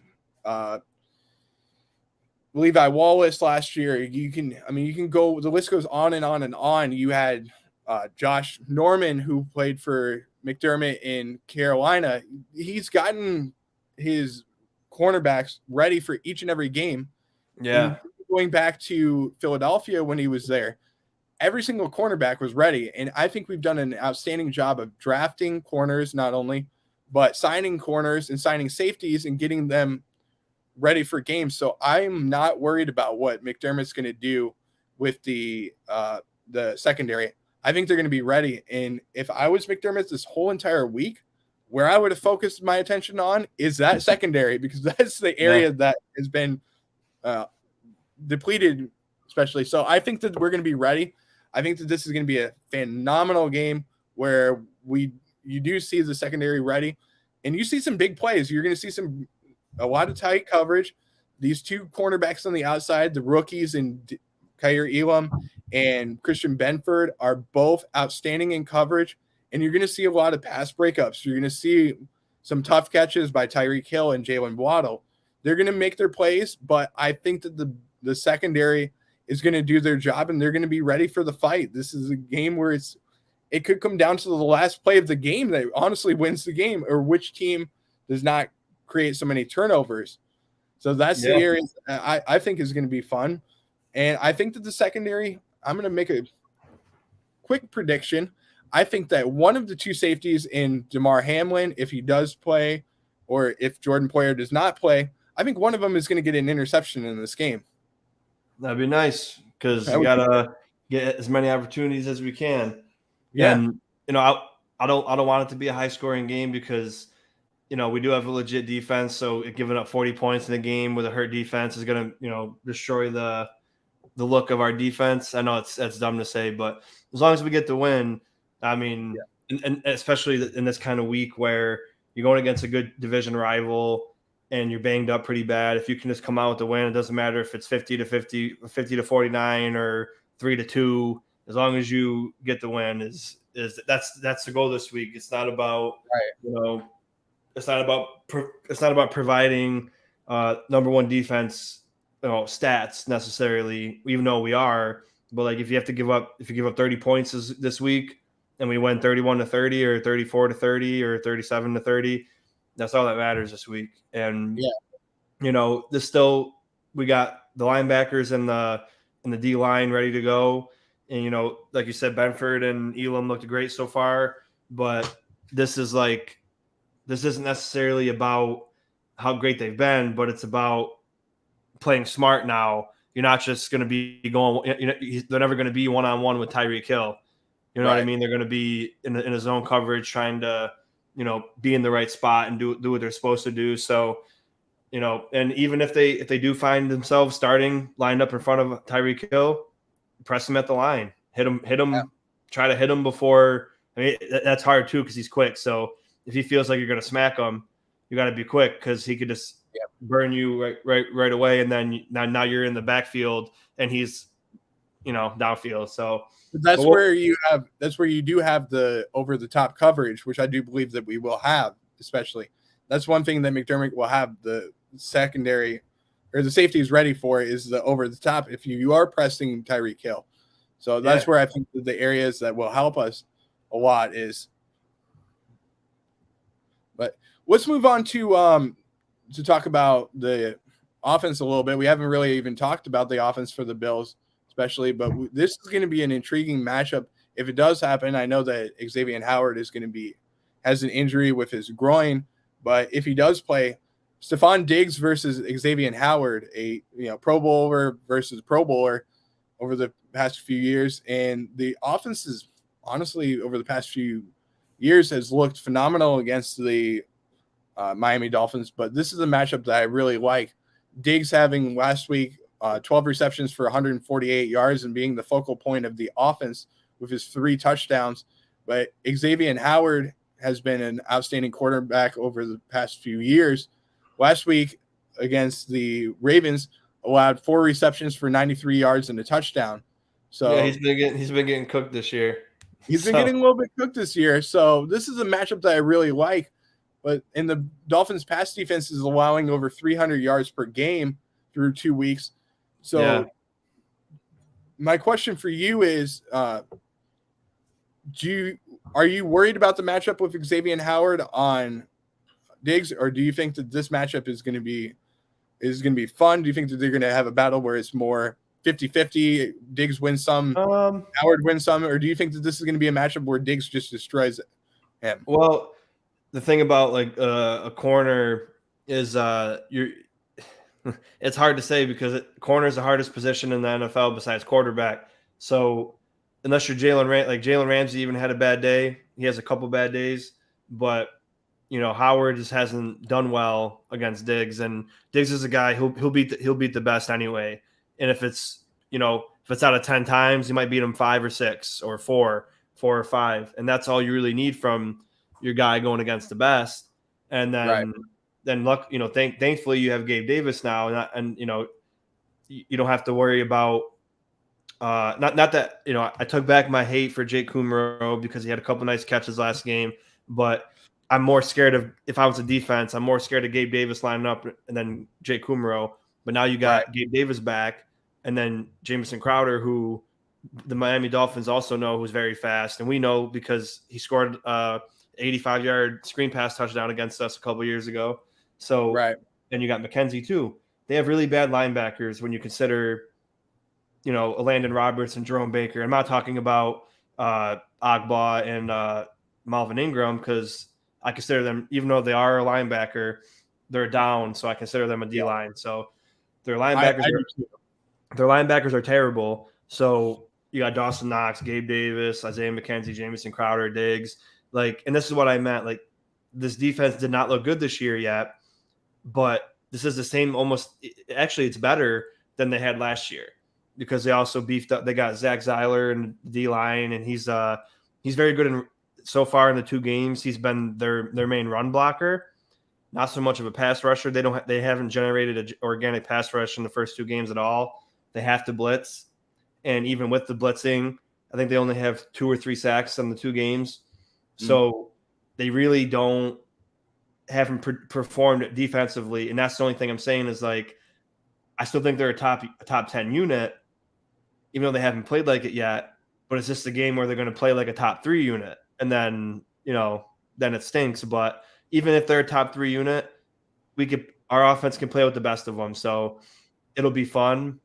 Levi Wallace last year. You can go, the list goes on and on and on. You had Josh Norman, who played for McDermott in Carolina. He's gotten his cornerbacks ready for each and every game. Yeah. And going back to Philadelphia when he was there, every single cornerback was ready. And I think we've done an outstanding job of drafting corners, not only, but signing corners and signing safeties and getting them ready for games. So I'm not worried about what McDermott's going to do with the secondary. I think they're going to be ready. And if I was McDermott this whole entire week, where I would have focused my attention on is that secondary, because that's the area that has been depleted, especially. So I think that we're going to be ready. I think that this is going to be a phenomenal game where you do see the secondary ready, and you see some big plays. You're going to see a lot of tight coverage. These two cornerbacks on the outside, the rookies, and Kyer Elam and Christian Benford are both outstanding in coverage. And you're going to see a lot of pass breakups. You're going to see some tough catches by Tyreek Hill and Jalen Waddle. They're going to make their plays, but I think that the secondary is going to do their job, and they're going to be ready for the fight. This is a game where it could come down to the last play of the game that honestly wins the game, or which team does not create so many turnovers. So that's the area I think is going to be fun. And I think that the secondary, I'm going to make a quick prediction. I think that one of the two safeties in Damar Hamlin, if he does play, or if Jordan Poyer does not play, I think one of them is going to get an interception in this game. That'd be nice, because we got to get as many opportunities as we can. Yeah. And, I don't want it to be a high-scoring game, because, we do have a legit defense, so giving up 40 points in a game with a hurt defense is going to, destroy the look of our defense. I know that's dumb to say, but as long as we get the win, I mean, and especially in this kind of week where you're going against a good division rival and you're banged up pretty bad, if you can just come out with the win, it doesn't matter if it's 50-50, 50-49, or 3-2. As long as you get the win, that's the goal this week. It's not about it's not about providing number one defense stats necessarily, even though we are. But like, if you give up 30 points this week, and we win 31-30 or 34-30 or 37-30, that's all that matters this week. And we got the linebackers and the D line ready to go. And like you said, Benford and Elam looked great so far. But this isn't necessarily about how great they've been, but it's about playing smart now. You're not just going to be going. They're never going to be one-on-one with Tyreek Hill. You know what I mean? They're going to be in a zone coverage, trying to, be in the right spot and do what they're supposed to do. So And even if they do find themselves starting lined up in front of Tyreek Hill, press him at the line, hit him, Yeah. try to hit him before. I mean, that's hard too because he's quick. So if he feels like you're going to smack him, you got to be quick because he could just burn you right away, and then now you're in the backfield and he's downfield. So that's where you do have the over the top coverage, which I do believe that we will have. Especially that's one thing that McDermott will have the secondary or the safeties ready for is the over the top if you are pressing Tyreek Hill. So that's where I think the areas that will help us a lot is. But let's move on to talk about the offense a little bit. We haven't really even talked about the offense for the Bills, especially, but this is going to be an intriguing matchup. If it does happen, I know that Xavier Howard has an injury with his groin, but if he does play, Stefon Diggs versus Xavier Howard, a Pro Bowler versus Pro Bowler over the past few years, and the offense is honestly over the past few years has looked phenomenal against the Miami Dolphins. But this is a matchup that I really like. Diggs having last week 12 receptions for 148 yards and being the focal point of the offense with his 3 touchdowns. But Xavier Howard has been an outstanding quarterback over the past few years. Last week against the Ravens, allowed 4 receptions for 93 yards and a touchdown. So yeah, he's been getting cooked this year. He's been getting a little bit cooked this year. So this is a matchup that I really like. But in the Dolphins' pass defense is allowing over 300 yards per game through 2 weeks. So my question for you is, are you worried about the matchup with Xavier Howard on Diggs, or do you think that this matchup is going to be fun? Do you think that they're going to have a battle where it's more 50-50, Diggs wins some, Howard wins some, or do you think that this is going to be a matchup where Diggs just destroys him? Well, the thing about a corner is it's hard to say because corner is the hardest position in the NFL besides quarterback. So unless you're Jalen Ramsey even had a bad day, he has a couple bad days, but Howard just hasn't done well against Diggs, and Diggs is a guy he'll beat the best anyway. And if it's out of 10 times, you might beat him 5 or 6 or 4 or 5, and that's all you really need from your guy going against the best. And then thankfully you have Gabe Davis now, and you don't have to worry about not that I took back my hate for Jake Kumaro because he had a couple nice catches last game, but I'm more scared of, if I was a defense, I'm more scared of Gabe Davis lining up and then Jake Kumaro. But now you got Gabe Davis back, and then Jamison Crowder, who the Miami Dolphins also know who's very fast, and we know because he scored 85-yard screen pass touchdown against us a couple years ago. So, and you got McKenzie too. They have really bad linebackers when you consider, Landon Roberts and Jerome Baker. I'm not talking about Agba and Malvin Ingram because I consider them, even though they are a linebacker, they're down, so I consider them a D-line. So their linebackers are terrible. So you got Dawson Knox, Gabe Davis, Isaiah McKenzie, Jamison Crowder, Diggs. And this is what I meant. This defense did not look good this year yet, but this is the same actually it's better than they had last year because they also beefed up. They got Zach Zeiler in the D-line, and he's very good so far in the 2 games. He's been their main run blocker, not so much of a pass rusher. They haven't generated an organic pass rush in the first 2 games at all. They have to blitz, and even with the blitzing, I think they only have 2 or 3 sacks in the 2 games. So they really haven't performed defensively, and that's the only thing I'm saying is I still think they're a top 10 unit, even though they haven't played like it yet. But it's just a game where they're going to play like a top 3 unit, and then then it stinks. But even if they're a top 3 unit, our offense can play with the best of them, so it'll be fun.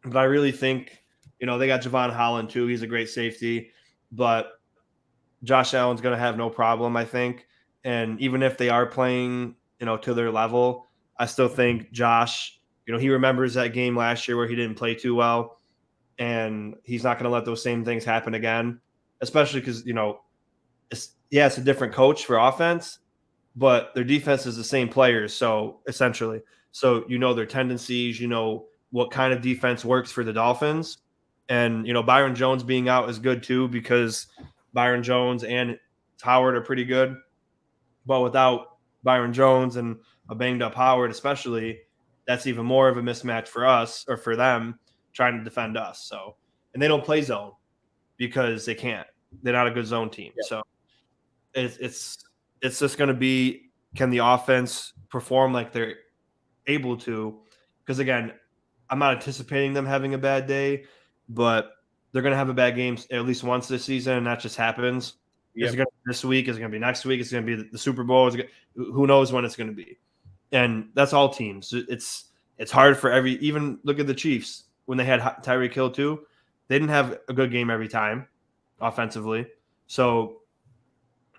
But I really think they got Javon Holland too. He's a great safety, but Josh Allen's going to have no problem, I think. And even if they are playing, to their level, I still think Josh, he remembers that game last year where he didn't play too well, and he's not going to let those same things happen again, especially because, it's a different coach for offense, but their defense is the same players. So essentially, their tendencies, what kind of defense works for the Dolphins. And, Byron Jones being out is good too, because Byron Jones and Howard are pretty good. But without Byron Jones and a banged up Howard, especially, that's even more of a mismatch for us, or for them, trying to defend us. So, and they don't play zone because they can't. They're not a good zone team. Yeah. So it's just going to be, can the offense perform like they're able to? Because again, I'm not anticipating them having a bad day, but they're going to have a bad game at least once this season, and that just happens. Yep. Is it going to be this week? Is it going to be next week? Is it going to be the Super Bowl? Who knows when it's going to be? And that's all teams. It's hard for even look at the Chiefs when they had Tyreek Hill too. They didn't have a good game every time offensively. So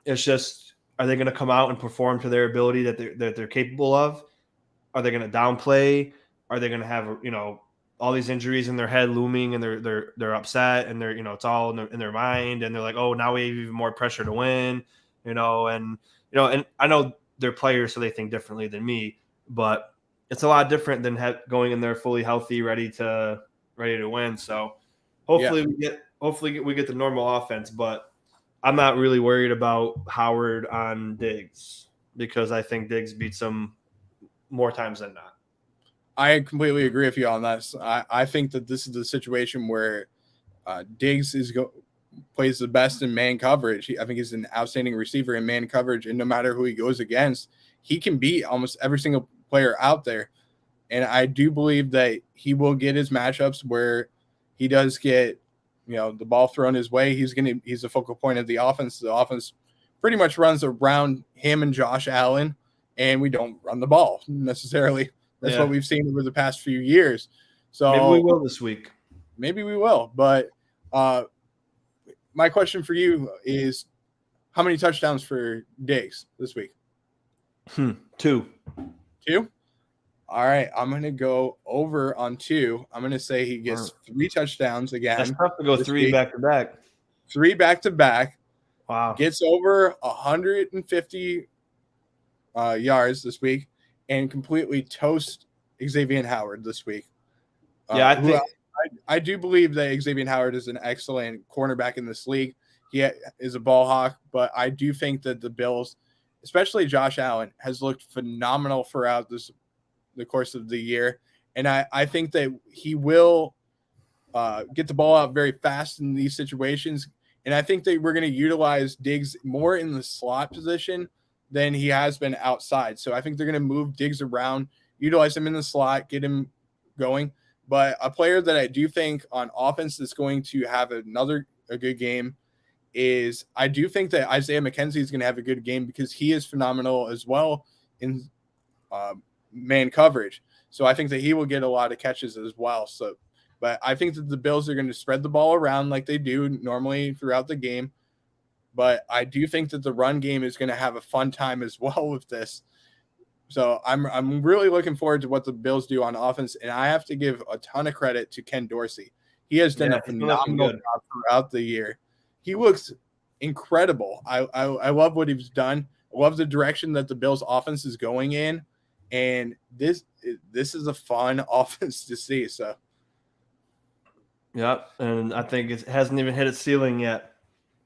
it's just, are they going to come out and perform to their ability that they're capable of? Are they going to downplay? Are they going to have all these injuries in their head looming, and they're upset, and they're it's all in their mind, and they're like, oh, now we have even more pressure to win, and I know they're players, so they think differently than me, but it's a lot different than going in there fully healthy, ready to win. So hopefully we get the normal offense, but I'm not really worried about Howard on Diggs, because I think Diggs beats him more times than not. I completely agree with you on this. I think that this is the situation where Diggs plays the best in man coverage. I think he's an outstanding receiver in man coverage, and no matter who he goes against, he can beat almost every single player out there. And I do believe that he will get his matchups where he does get, the ball thrown his way. He's the focal point of the offense. The offense pretty much runs around him and Josh Allen, and we don't run the ball necessarily. That's what we've seen over the past few years. So maybe we will this week. Maybe we will. But my question for you is, how many touchdowns for Diggs this week? 2. 2? All right. I'm going to go over on 2. I'm going to say he gets 3 touchdowns again. That's tough to go 3 back-to-back. 3 back-to-back. Wow. Gets over 150 yards this week, and completely toast Xavier Howard this week. Yeah, I do believe that Xavier Howard is an excellent cornerback in this league. He is a ball hawk, but I do think that the Bills, especially Josh Allen, has looked phenomenal throughout the course of the year. And I think that he will get the ball out very fast in these situations. And I think that we're going to utilize Diggs more in the slot position than he has been outside. So I think they're going to move Diggs around, utilize him in the slot, get him going. But a player that I do think on offense is going to have a good game is, I do think that Isaiah McKenzie is going to have a good game, because he is phenomenal as well in man coverage. So I think that he will get a lot of catches as well. So, but I think that the Bills are going to spread the ball around like they do normally throughout the game. But I do think that the run game is going to have a fun time as well with this. So I'm really looking forward to what the Bills do on offense, and I have to give a ton of credit to Ken Dorsey. He has done a phenomenal job throughout the year. He looks incredible. I love what he's done. I love the direction that the Bills offense is going in, and this is a fun offense to see. So, yeah, and I think it hasn't even hit its ceiling yet.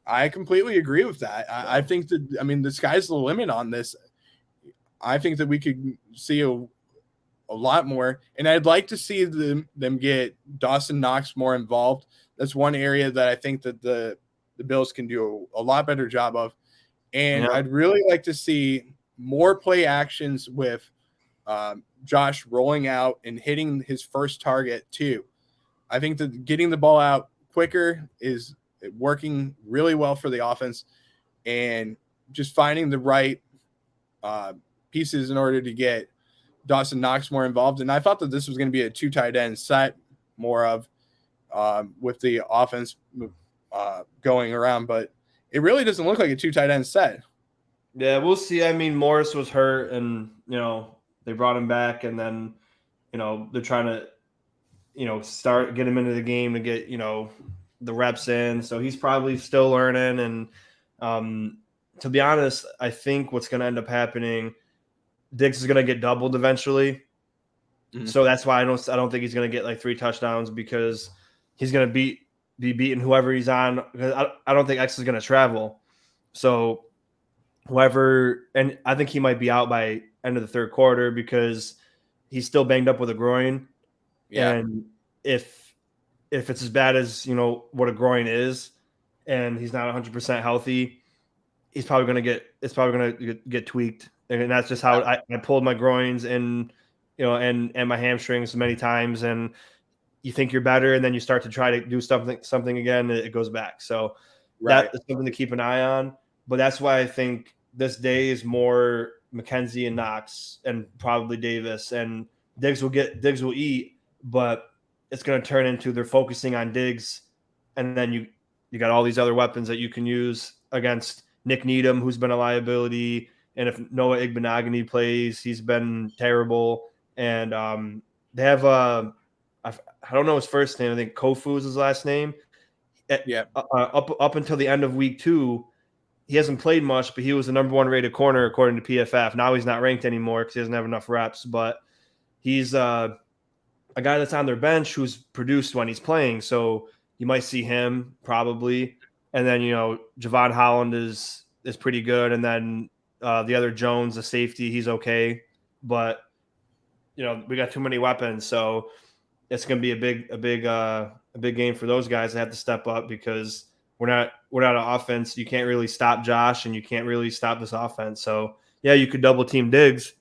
I completely agree with that. I think that, the sky's the limit on this. I think that we could see a lot more, and I'd like to see them get Dawson Knox more involved. That's one area that I think that the Bills can do a lot better job of. And I'd really like to see more play actions with Josh rolling out and hitting his first target too. I think that getting the ball out quicker is working really well for the offense, and just finding the right pieces in order to get Dawson Knox more involved. And I thought that this was going to be a 2 tight end set more of with the offense going around, but it really doesn't look like a 2 tight end set. Yeah, we'll see. I mean, Morris was hurt, and they brought him back, and then they're trying to get him into the game to get the reps in. So he's probably still learning, and to be honest, I think what's going to end up happening, Diggs is going to get doubled eventually. Mm-hmm. So that's why I don't think he's going to get like 3 touchdowns, because he's going to be beating whoever he's on. I don't think X is going to travel. So whoever, and I think he might be out by end of the third quarter because he's still banged up with a groin. Yeah. And if it's as bad as, what a groin is, and he's not 100% healthy, it's probably going to get tweaked. And that's just how I pulled my groins and my hamstrings many times. And you think you're better, and then you start to try to do something again, and it goes back. So that is something to keep an eye on. But that's why I think this day is more McKenzie and Knox and probably Davis, and Diggs will eat, but it's going to turn into they're focusing on Diggs, and then you got all these other weapons that you can use against Nick Needham, who's been a liability, and if Noah Igbenogany plays, he's been terrible. And they have I don't know his first name. I think Kofu is his last name. Yeah. Up until the end of week 2, he hasn't played much, but he was the number 1 rated corner according to PFF. Now he's not ranked anymore because he doesn't have enough reps. But he's a guy that's on their bench who's produced when he's playing. So you might see him probably. And then, Javon Holland is pretty good. And then the other Jones, the safety, he's okay. But, we got too many weapons. So it's going to be a big game for those guys that have to step up, because we're not an offense. You can't really stop Josh, and you can't really stop this offense. So, yeah, you could double team Diggs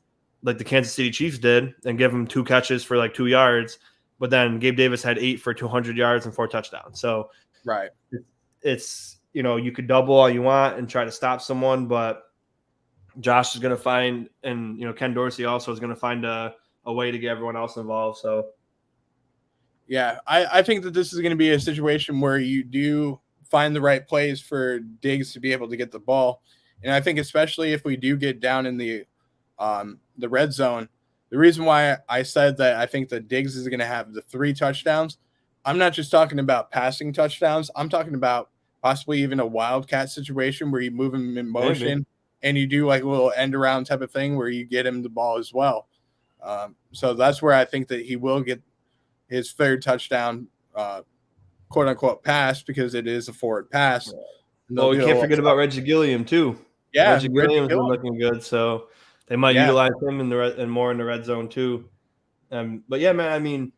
like the Kansas City Chiefs did and give him 2 catches for like 2 yards. But then Gabe Davis had 8 for 200 yards and 4 touchdowns. So it's, you could double all you want and try to stop someone, but Josh is going to find, and, Ken Dorsey also is going to find a way to get everyone else involved. So, yeah, I think that this is going to be a situation where you do find the right plays for Diggs to be able to get the ball. And I think especially if we do get down in the red zone, the reason why I said that I think that Diggs is going to have the 3 touchdowns, I'm not just talking about passing touchdowns. I'm talking about possibly even a wildcat situation where you move him in motion and you do like a little end around type of thing where you get him the ball as well. So that's where I think that he will get his 3rd touchdown, quote unquote pass, because it is a forward pass. Well, you can't forget about Reggie Gilliam too. Yeah, Reggie Gilliam has been looking good, so they might utilize him in more in the red zone too. But yeah, man, I mean,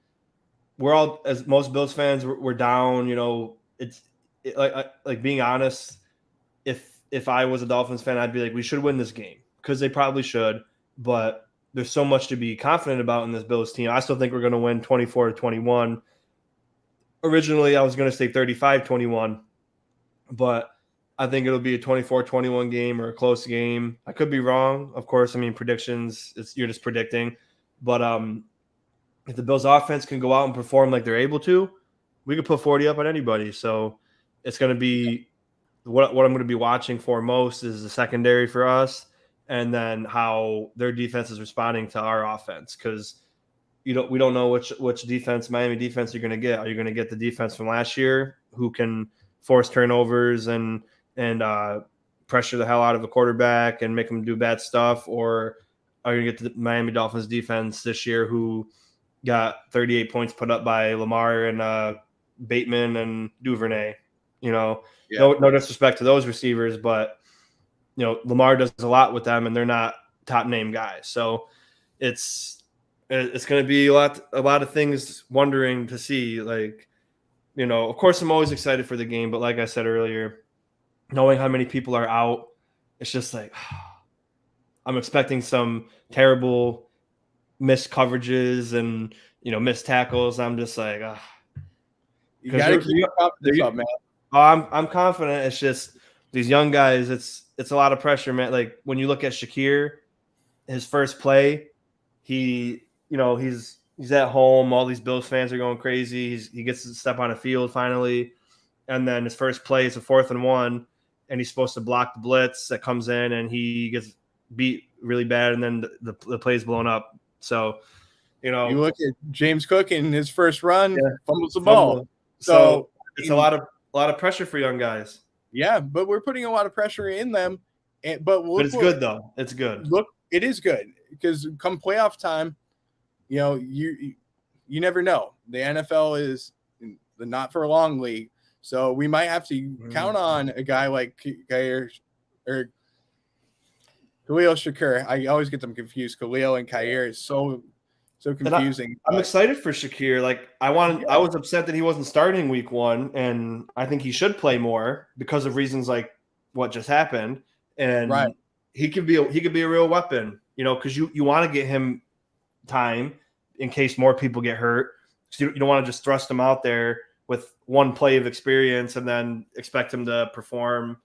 we're all, as most Bills fans, we're down. It's like being honest. If I was a Dolphins fan, I'd be like, we should win this game, because they probably should, but there's so much to be confident about in this Bills team. I still think we're going to win 24-21. Originally, I was going to say 35-21, but I think it'll be a 24-21 game or a close game. I could be wrong, of course. I mean, predictions, you're just predicting. But if the Bills offense can go out and perform like they're able to, we could put 40 up on anybody. So it's going to be what I'm going to be watching for most is the secondary for us, and then how their defense is responding to our offense, because we don't know which defense, Miami defense, you're going to get. Are you going to get the defense from last year who can force turnovers and pressure the hell out of the quarterback and make them do bad stuff, or are you going to get the Miami Dolphins defense this year who got 38 points put up by Lamar and Bateman and Duvernay? No disrespect to those receivers, but Lamar does a lot with them, and they're not top name guys. So it's going to be a lot of things wondering to see. Like, of course, I'm always excited for the game, but like I said earlier, knowing how many people are out, it's just like I'm expecting some terrible missed coverages and missed tackles. I'm just like, you got to keep confidence up, man. I'm confident. It's just these young guys. It's a lot of pressure, man. Like when you look at Shakir, his first play, he's at home. All these Bills fans are going crazy. He gets to step on a field finally, and then his first play is a 4th and 1, and he's supposed to block the blitz that comes in, and he gets beat really bad, and then the play's blown up. So, you look at James Cook in his first run, fumbles the ball. So it's a lot of pressure for young guys. Yeah, but we're putting a lot of pressure in them, But it's good though. It's good. Look, it is good because come playoff time, you never know. The NFL is the not for long league, so we might have to count on a guy like Khair or Khalil Shakur. I always get them confused. Khalil and Khair is so confusing. I'm excited for Shakir. Like I was upset that he wasn't starting week 1, and I think he should play more because of reasons like what just happened. And he could be a real weapon, because you want to get him time in case more people get hurt. So you don't want to just thrust him out there with one play of experience and then expect him to perform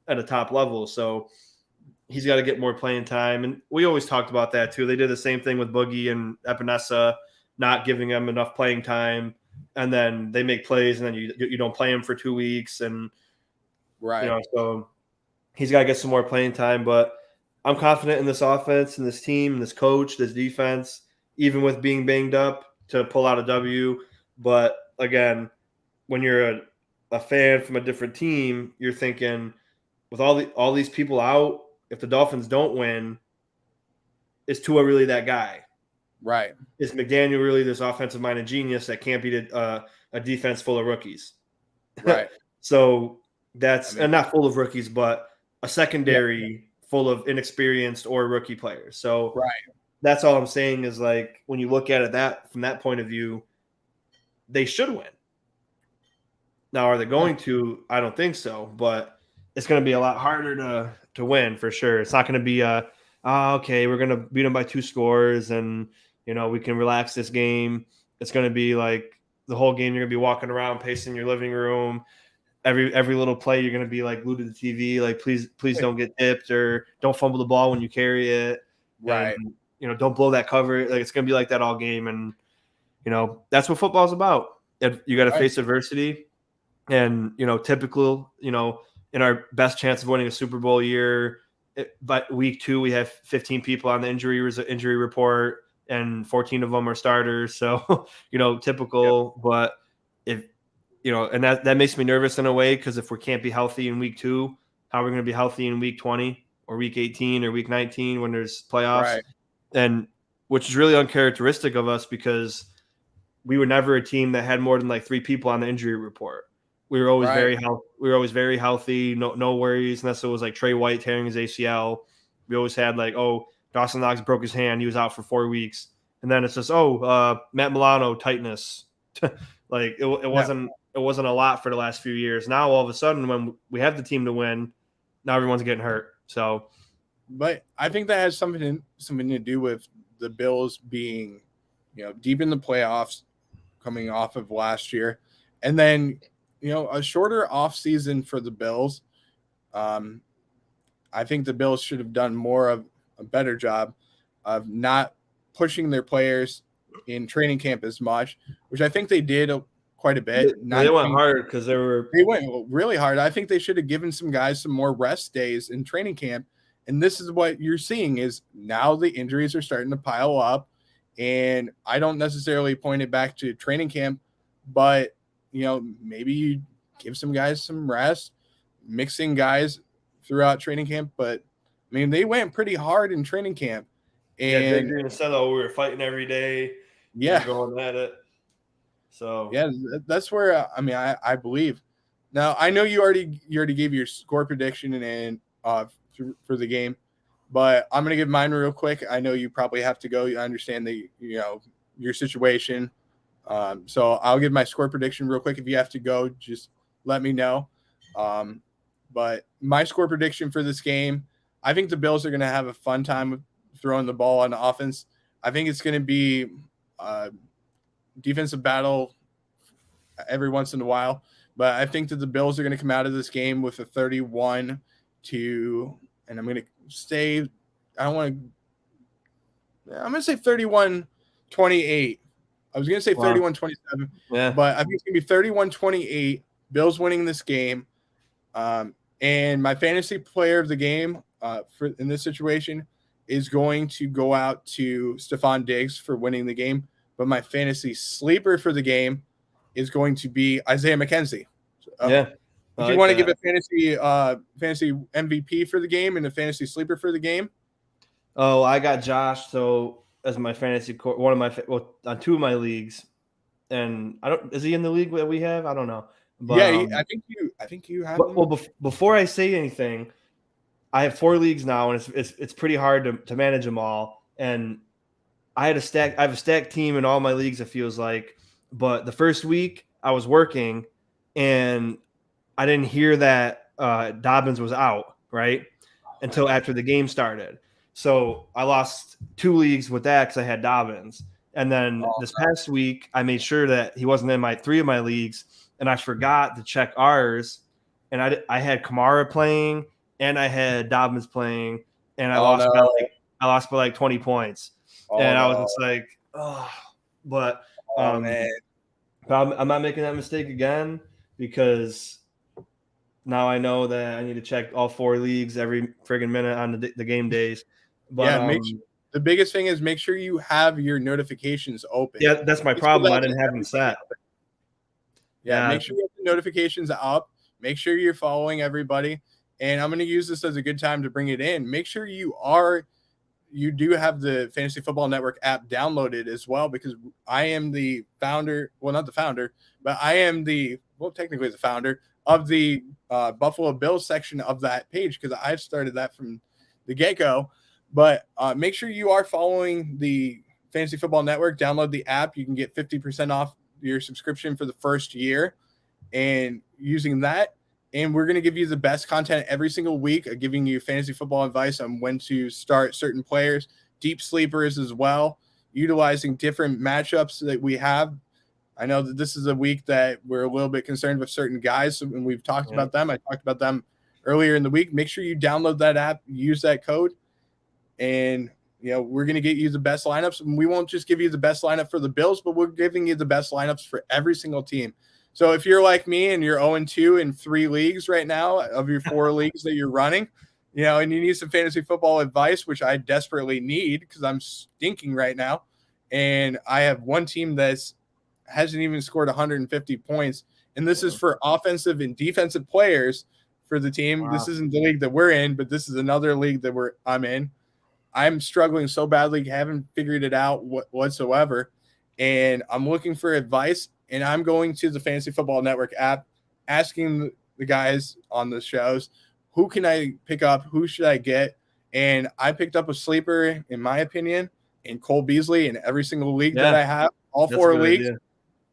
at a top level. So he's got to get more playing time. And we always talked about that too. They did the same thing with Boogie and Epinesa, not giving him enough playing time. And then they make plays and then you don't play him for 2 weeks. And, so he's got to get some more playing time. But I'm confident in this offense and this team and this coach, this defense, even with being banged up to pull out a W. But again, when you're a fan from a different team, you're thinking with all these people out, if the Dolphins don't win, is Tua really that guy? Right. Is McDaniel really this offensive-minded genius that can't beat a defense full of rookies? Right. So and not full of rookies, but a secondary full of inexperienced or rookie players. So that's all I'm saying is like when you look at it from that point of view, they should win. Now, are they going to? I don't think so, but it's going to be a lot harder to win for sure. It's not going to be okay, we're going to beat them by 2 scores and, we can relax this game. It's going to be like the whole game you're going to be walking around, pacing your living room. Every little play you're going to be like glued to the TV, like please don't get tipped or don't fumble the ball when you carry it. Right. And, don't blow that cover. Like it's going to be like that all game. And, that's what football's about. You got to face adversity. And, typical, in our best chance of winning a Super Bowl year, but week 2, we have 15 people on the injury report and 14 of them are starters. So, typical, but if, and that makes me nervous in a way, because if we can't be healthy in week 2, how are we going to be healthy in week 20 or week 18 or week 19 when there's playoffs? Right. And which is really uncharacteristic of us because we were never a team that had more than like 3 people on the injury report. We were always very healthy, no worries, unless it was like Trey White tearing his ACL. We always had like, Dawson Knox broke his hand, he was out for 4 weeks, and then it's just Matt Milano tightness. Like it wasn't a lot for the last few years. Now all of a sudden, when we have the team to win, now everyone's getting hurt. So, but I think that has something to do with the Bills being, deep in the playoffs, coming off of last year, and then. A shorter off season for the Bills. I think the Bills should have done more of a better job of not pushing their players in training camp as much, which I think they did quite a bit. They went hard because they went really hard. I think they should have given some guys some more rest days in training camp. And this is what you're seeing is now the injuries are starting to pile up. And I don't necessarily point it back to training camp, but maybe you give some guys some rest, mixing guys throughout training camp. But, they went pretty hard in training camp. And Green said, we were fighting every day. Yeah. Going at it. So, yeah, that's where, I believe. Now, I know you already gave your score prediction and for the game, but I'm going to give mine real quick. I know you probably have to go. You understand your situation. So I'll give my score prediction real quick. If you have to go, just let me know. But my score prediction for this game, I think the Bills are going to have a fun time throwing the ball on the offense. I think it's going to be a defensive battle every once in a while. But I think that the Bills are going to come out of this game with a 31 to, and I'm going to say 31-28. I was going to say 31-27, but I think it's going to be 31-28, Bills winning this game. And my fantasy player of the game in this situation is going to go out to Stefon Diggs for winning the game. But my fantasy sleeper for the game is going to be Isaiah McKenzie. If you want to give a fantasy MVP for the game and a fantasy sleeper for the game. Oh, I got Josh. So as my fantasy on 2 of my leagues, and is he in the league that we have? I don't know. But, yeah, I think you have. Well, before I say anything, I have 4 leagues now, and it's pretty hard to manage them all. And I have a stacked team in all my leagues, it feels like. But the first week I was working, and I didn't hear that Dobbins was out, right? Until after the game started. So I lost 2 leagues with that because I had Dobbins. And then this past week, I made sure that he wasn't in my 3 of my leagues, and I forgot to check ours. And I had Kamara playing, and I had Dobbins playing, and I lost by like 20 points. And I was just like, oh, but man. But I'm not making that mistake again, because now I know that I need to check all 4 leagues every friggin' minute on the game days. But the biggest thing is make sure you have your notifications open. Yeah, that's my problem. I didn't have them set. Yeah, make sure you have the notifications up. Make sure you're following everybody. And I'm going to use this as a good time to bring it in. Make sure you do have the Fantasy Football Network app downloaded as well, because I am the founder. Well, not the founder, but I am technically the founder of the Buffalo Bills section of that page, because I started that from the get-go. But make sure you are following the Fantasy Football Network. Download the app. You can get 50% off your subscription for the first year, and using that. And we're going to give you the best content every single week, giving you fantasy football advice on when to start certain players, deep sleepers as well, utilizing different matchups that we have. I know that this is a week that we're a little bit concerned with certain guys, and we've talked about them. I talked about them earlier in the week. Make sure you download that app, use that code, and we're going to get you the best lineups. And we won't just give you the best lineup for the Bills, but we're giving you the best lineups for every single team. So if you're like me and you're 0-2 in 3 leagues right now of your 4 leagues that you're running, and you need some fantasy football advice, which I desperately need because I'm stinking right now, and I have one team that hasn't even scored 150 points, and this is for offensive and defensive players for the team. Wow. This isn't the league that we're in, but this is another league that I'm in. I'm struggling so badly, haven't figured it out whatsoever, and I'm looking for advice. And I'm going to the Fantasy Football Network app, asking the guys on the shows, who can I pick up? Who should I get? And I picked up a sleeper, in my opinion, in Cole Beasley in every single league that I have, all 4 leagues. Idea.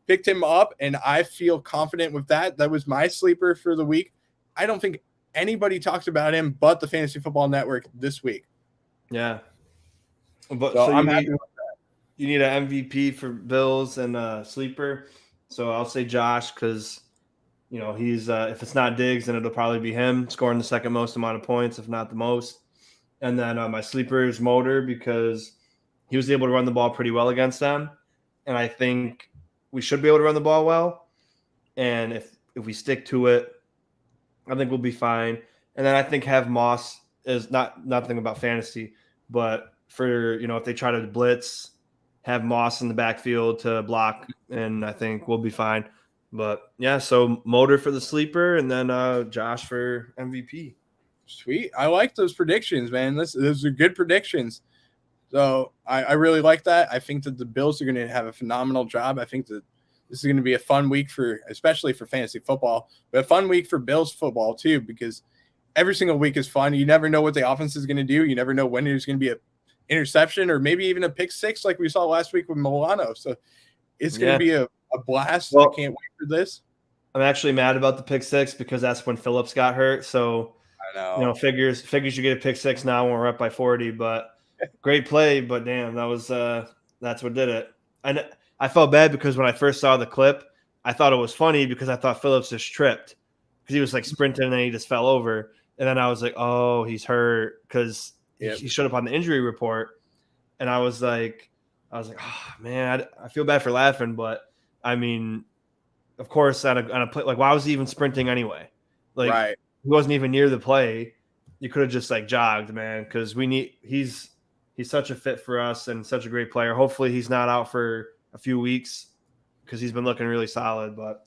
Picked him up, and I feel confident with that. That was my sleeper for the week. I don't think anybody talks about him but the Fantasy Football Network this week. Yeah. But so I'm happy with that. You need an MVP for Bills and a sleeper. So I'll say Josh, because he's if it's not Diggs, then it'll probably be him scoring the second most amount of points, if not the most. And then my sleeper is Motor, because he was able to run the ball pretty well against them, and I think we should be able to run the ball well. And if we stick to it, I think we'll be fine. And then I think have Moss is nothing about fantasy, but for if they try to blitz, have Moss in the backfield to block, and I think we'll be fine. But yeah, so Motor for the sleeper, and then Josh for MVP. Sweet. I like those predictions, man. Those are good predictions. So I really like that. I think that the Bills are going to have a phenomenal job. I think that this is going to be a fun week especially for fantasy football, but a fun week for Bills football too, because every single week is fun. You never know what the offense is going to do. You never know when there's going to be a interception or maybe even a pick 6 like we saw last week with Milano. So it's going to be a blast. Well, I can't wait for this. I'm actually mad about the pick 6 because that's when Phillips got hurt. So I know. Figures you get a pick 6 now when we're up by 40, but great play. But damn, that was that's what did it. And I felt bad because when I first saw the clip, I thought it was funny because I thought Phillips just tripped because he was like sprinting and then he just fell over. And then I was like, oh, he's hurt because he showed up on the injury report, and I was like, oh man, I feel bad for laughing, but I mean, of course, on a play, like, why was he even sprinting anyway? Like, right. He wasn't even near the play. You could have just jogged, man, because he's such a fit for us and such a great player. Hopefully, he's not out for a few weeks because he's been looking really solid. But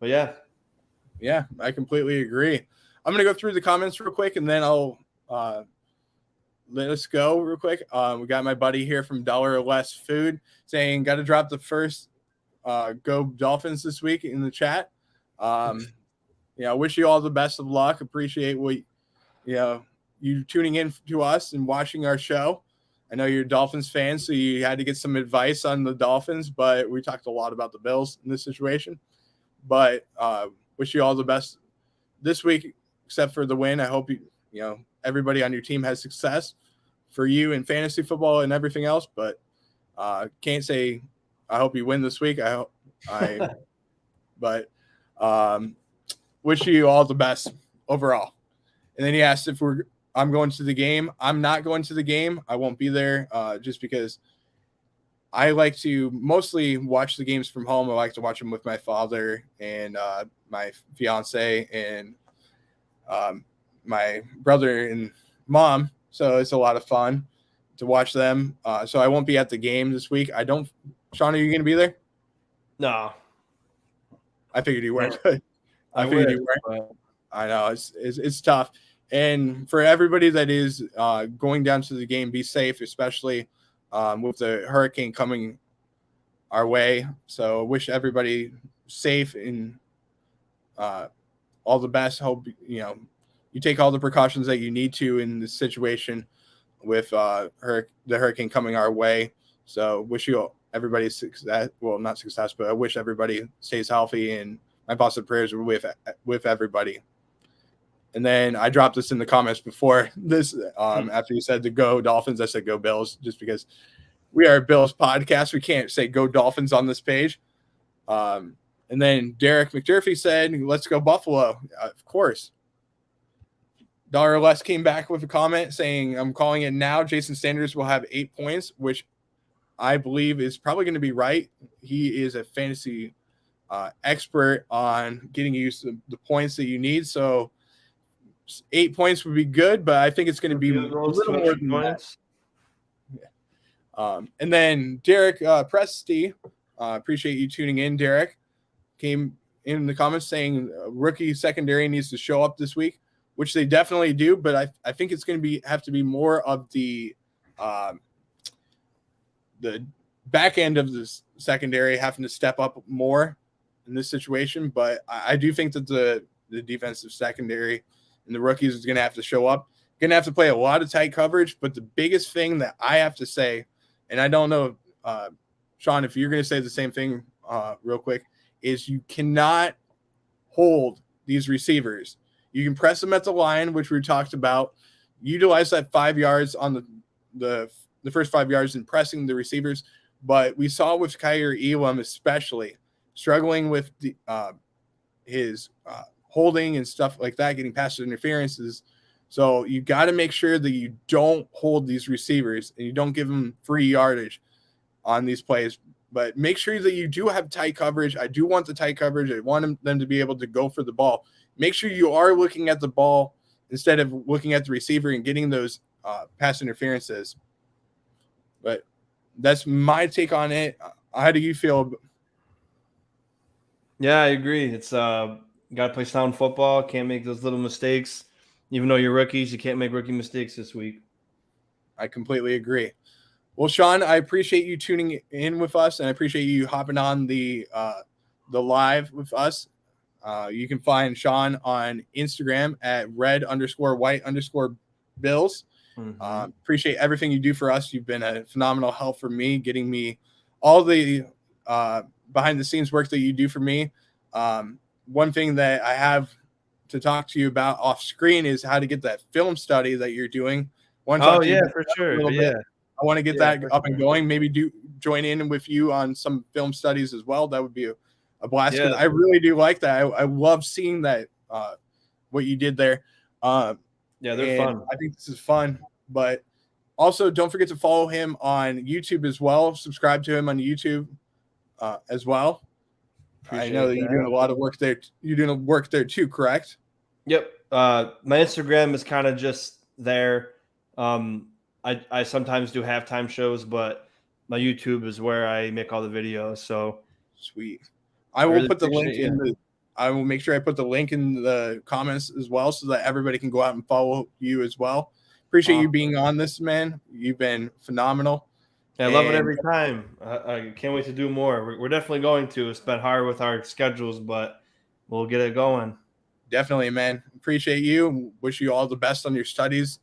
yeah. Yeah, I completely agree. I'm going to go through the comments real quick, and then I'll let us go real quick. We got my buddy here from Dollar or Less Food saying, got to drop the first Go Dolphins this week in the chat. I wish you all the best of luck. Appreciate what you tuning in to us and watching our show. I know you're a Dolphins fan, so you had to get some advice on the Dolphins, but we talked a lot about the Bills in this situation. But wish you all the best this week, except for the win. I hope everybody on your team has success for you in fantasy football and everything else. But can't say I hope you win this week. But wish you all the best overall. And then he asked if I'm going to the game. I'm not going to the game. I won't be there just because I like to mostly watch the games from home. I like to watch them with my father and my fiance and my brother and mom. So it's a lot of fun to watch them. So I won't be at the game this week. Sean, are you going to be there? No. I figured you weren't. I figured you weren't. I know it's tough. And for everybody that is going down to the game, be safe, especially with the hurricane coming our way. So wish everybody safe and all the best. Hope you take all the precautions that you need to in this situation with the hurricane coming our way. So wish everybody success. Well, not success, but I wish everybody stays healthy, and my positive prayers are with everybody. And then I dropped this in the comments before this. After you said the Go Dolphins, I said Go Bills, just because we are a Bills podcast. We can't say Go Dolphins on this page. And then Derek McDurphy said, "Let's go Buffalo." Of course. Dollar Less came back with a comment saying, "I'm calling it now. Jason Sanders will have 8 points," which I believe is probably going to be right. He is a fantasy expert on getting you the points that you need. So 8 points would be good, but I think it's going to be a little more than that. Yeah. And then Derek Presti, appreciate you tuning in. Derek came in the comments saying rookie secondary needs to show up this week, which they definitely do. But I think it's going to have to be more of the back end of the secondary having to step up more in this situation. But I do think that the defensive secondary and the rookies is going to have to show up. Going to have to play a lot of tight coverage. But the biggest thing that I have to say, and I don't know, Sean, if you're going to say the same thing real quick, is you cannot hold these receivers. You can press them at the line, which we talked about. Utilize that 5 yards on the first 5 yards in pressing the receivers. But we saw with Kyer Elam especially struggling with his holding and stuff like that, getting pass interferences. So you got to make sure that you don't hold these receivers and you don't give them free yardage on these plays. But make sure that you do have tight coverage. I do want the tight coverage. I want them to be able to go for the ball. Make sure you are looking at the ball instead of looking at the receiver and getting those pass interferences. But that's my take on it. How do you feel? Yeah, I agree. It's got to play sound football. Can't make those little mistakes. Even though you're rookies, you can't make rookie mistakes this week. I completely agree. Well, Sean, I appreciate you tuning in with us, and I appreciate you hopping on the live with us. You can find Sean on Instagram at red_white_bills. Mm-hmm. Appreciate everything you do for us. You've been a phenomenal help for me, getting me all the behind the scenes work that you do for me. One thing that I have to talk to you about off screen is how to get that film study that you're doing. For sure. Yeah. I want to get that up and going. Maybe join in with you on some film studies as well. That would be a blast. Yeah. I really do like that. I love seeing that, what you did there. Yeah, they're fun. I think this is fun. But also, don't forget to follow him on YouTube as well. Subscribe to him on YouTube as well. I know that you're doing a lot of work there. You're doing work there too, correct? Yep. My Instagram is kind of just there. I sometimes do halftime shows, but my YouTube is where I make all the videos. So sweet. I will put the link in I will make sure I put the link in the comments as well so that everybody can go out and follow you as well. Appreciate you being on this, man. You've been phenomenal. I love it every time. I can't wait to do more. We're definitely going to. It's been hard with our schedules, but we'll get it going. Definitely, man. Appreciate you. Wish you all the best on your studies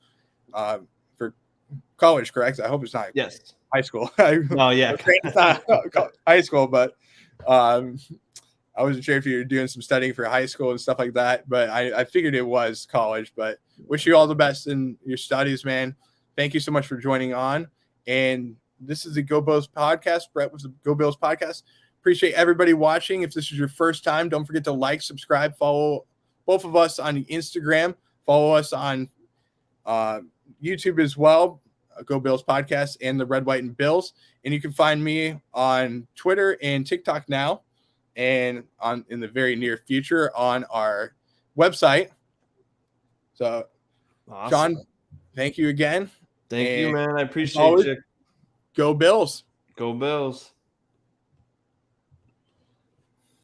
for college, correct? I hope it's not high school. No, yeah. It's not high school, but I wasn't sure if you were doing some studying for high school and stuff like that, but I figured it was college. But wish you all the best in your studies, man. Thank you so much for joining on. And this is the Go Bills podcast. Brett with the Go Bills podcast. Appreciate everybody watching. If this is your first time, don't forget to like, subscribe, follow both of us on Instagram. Follow us on YouTube as well, Go Bills podcast and the Red, White, and Bills. And you can find me on Twitter and TikTok now, and in the very near future on our website. So, awesome. John, thank you again. Thank you, man. I appreciate you. Go Bills. Go Bills.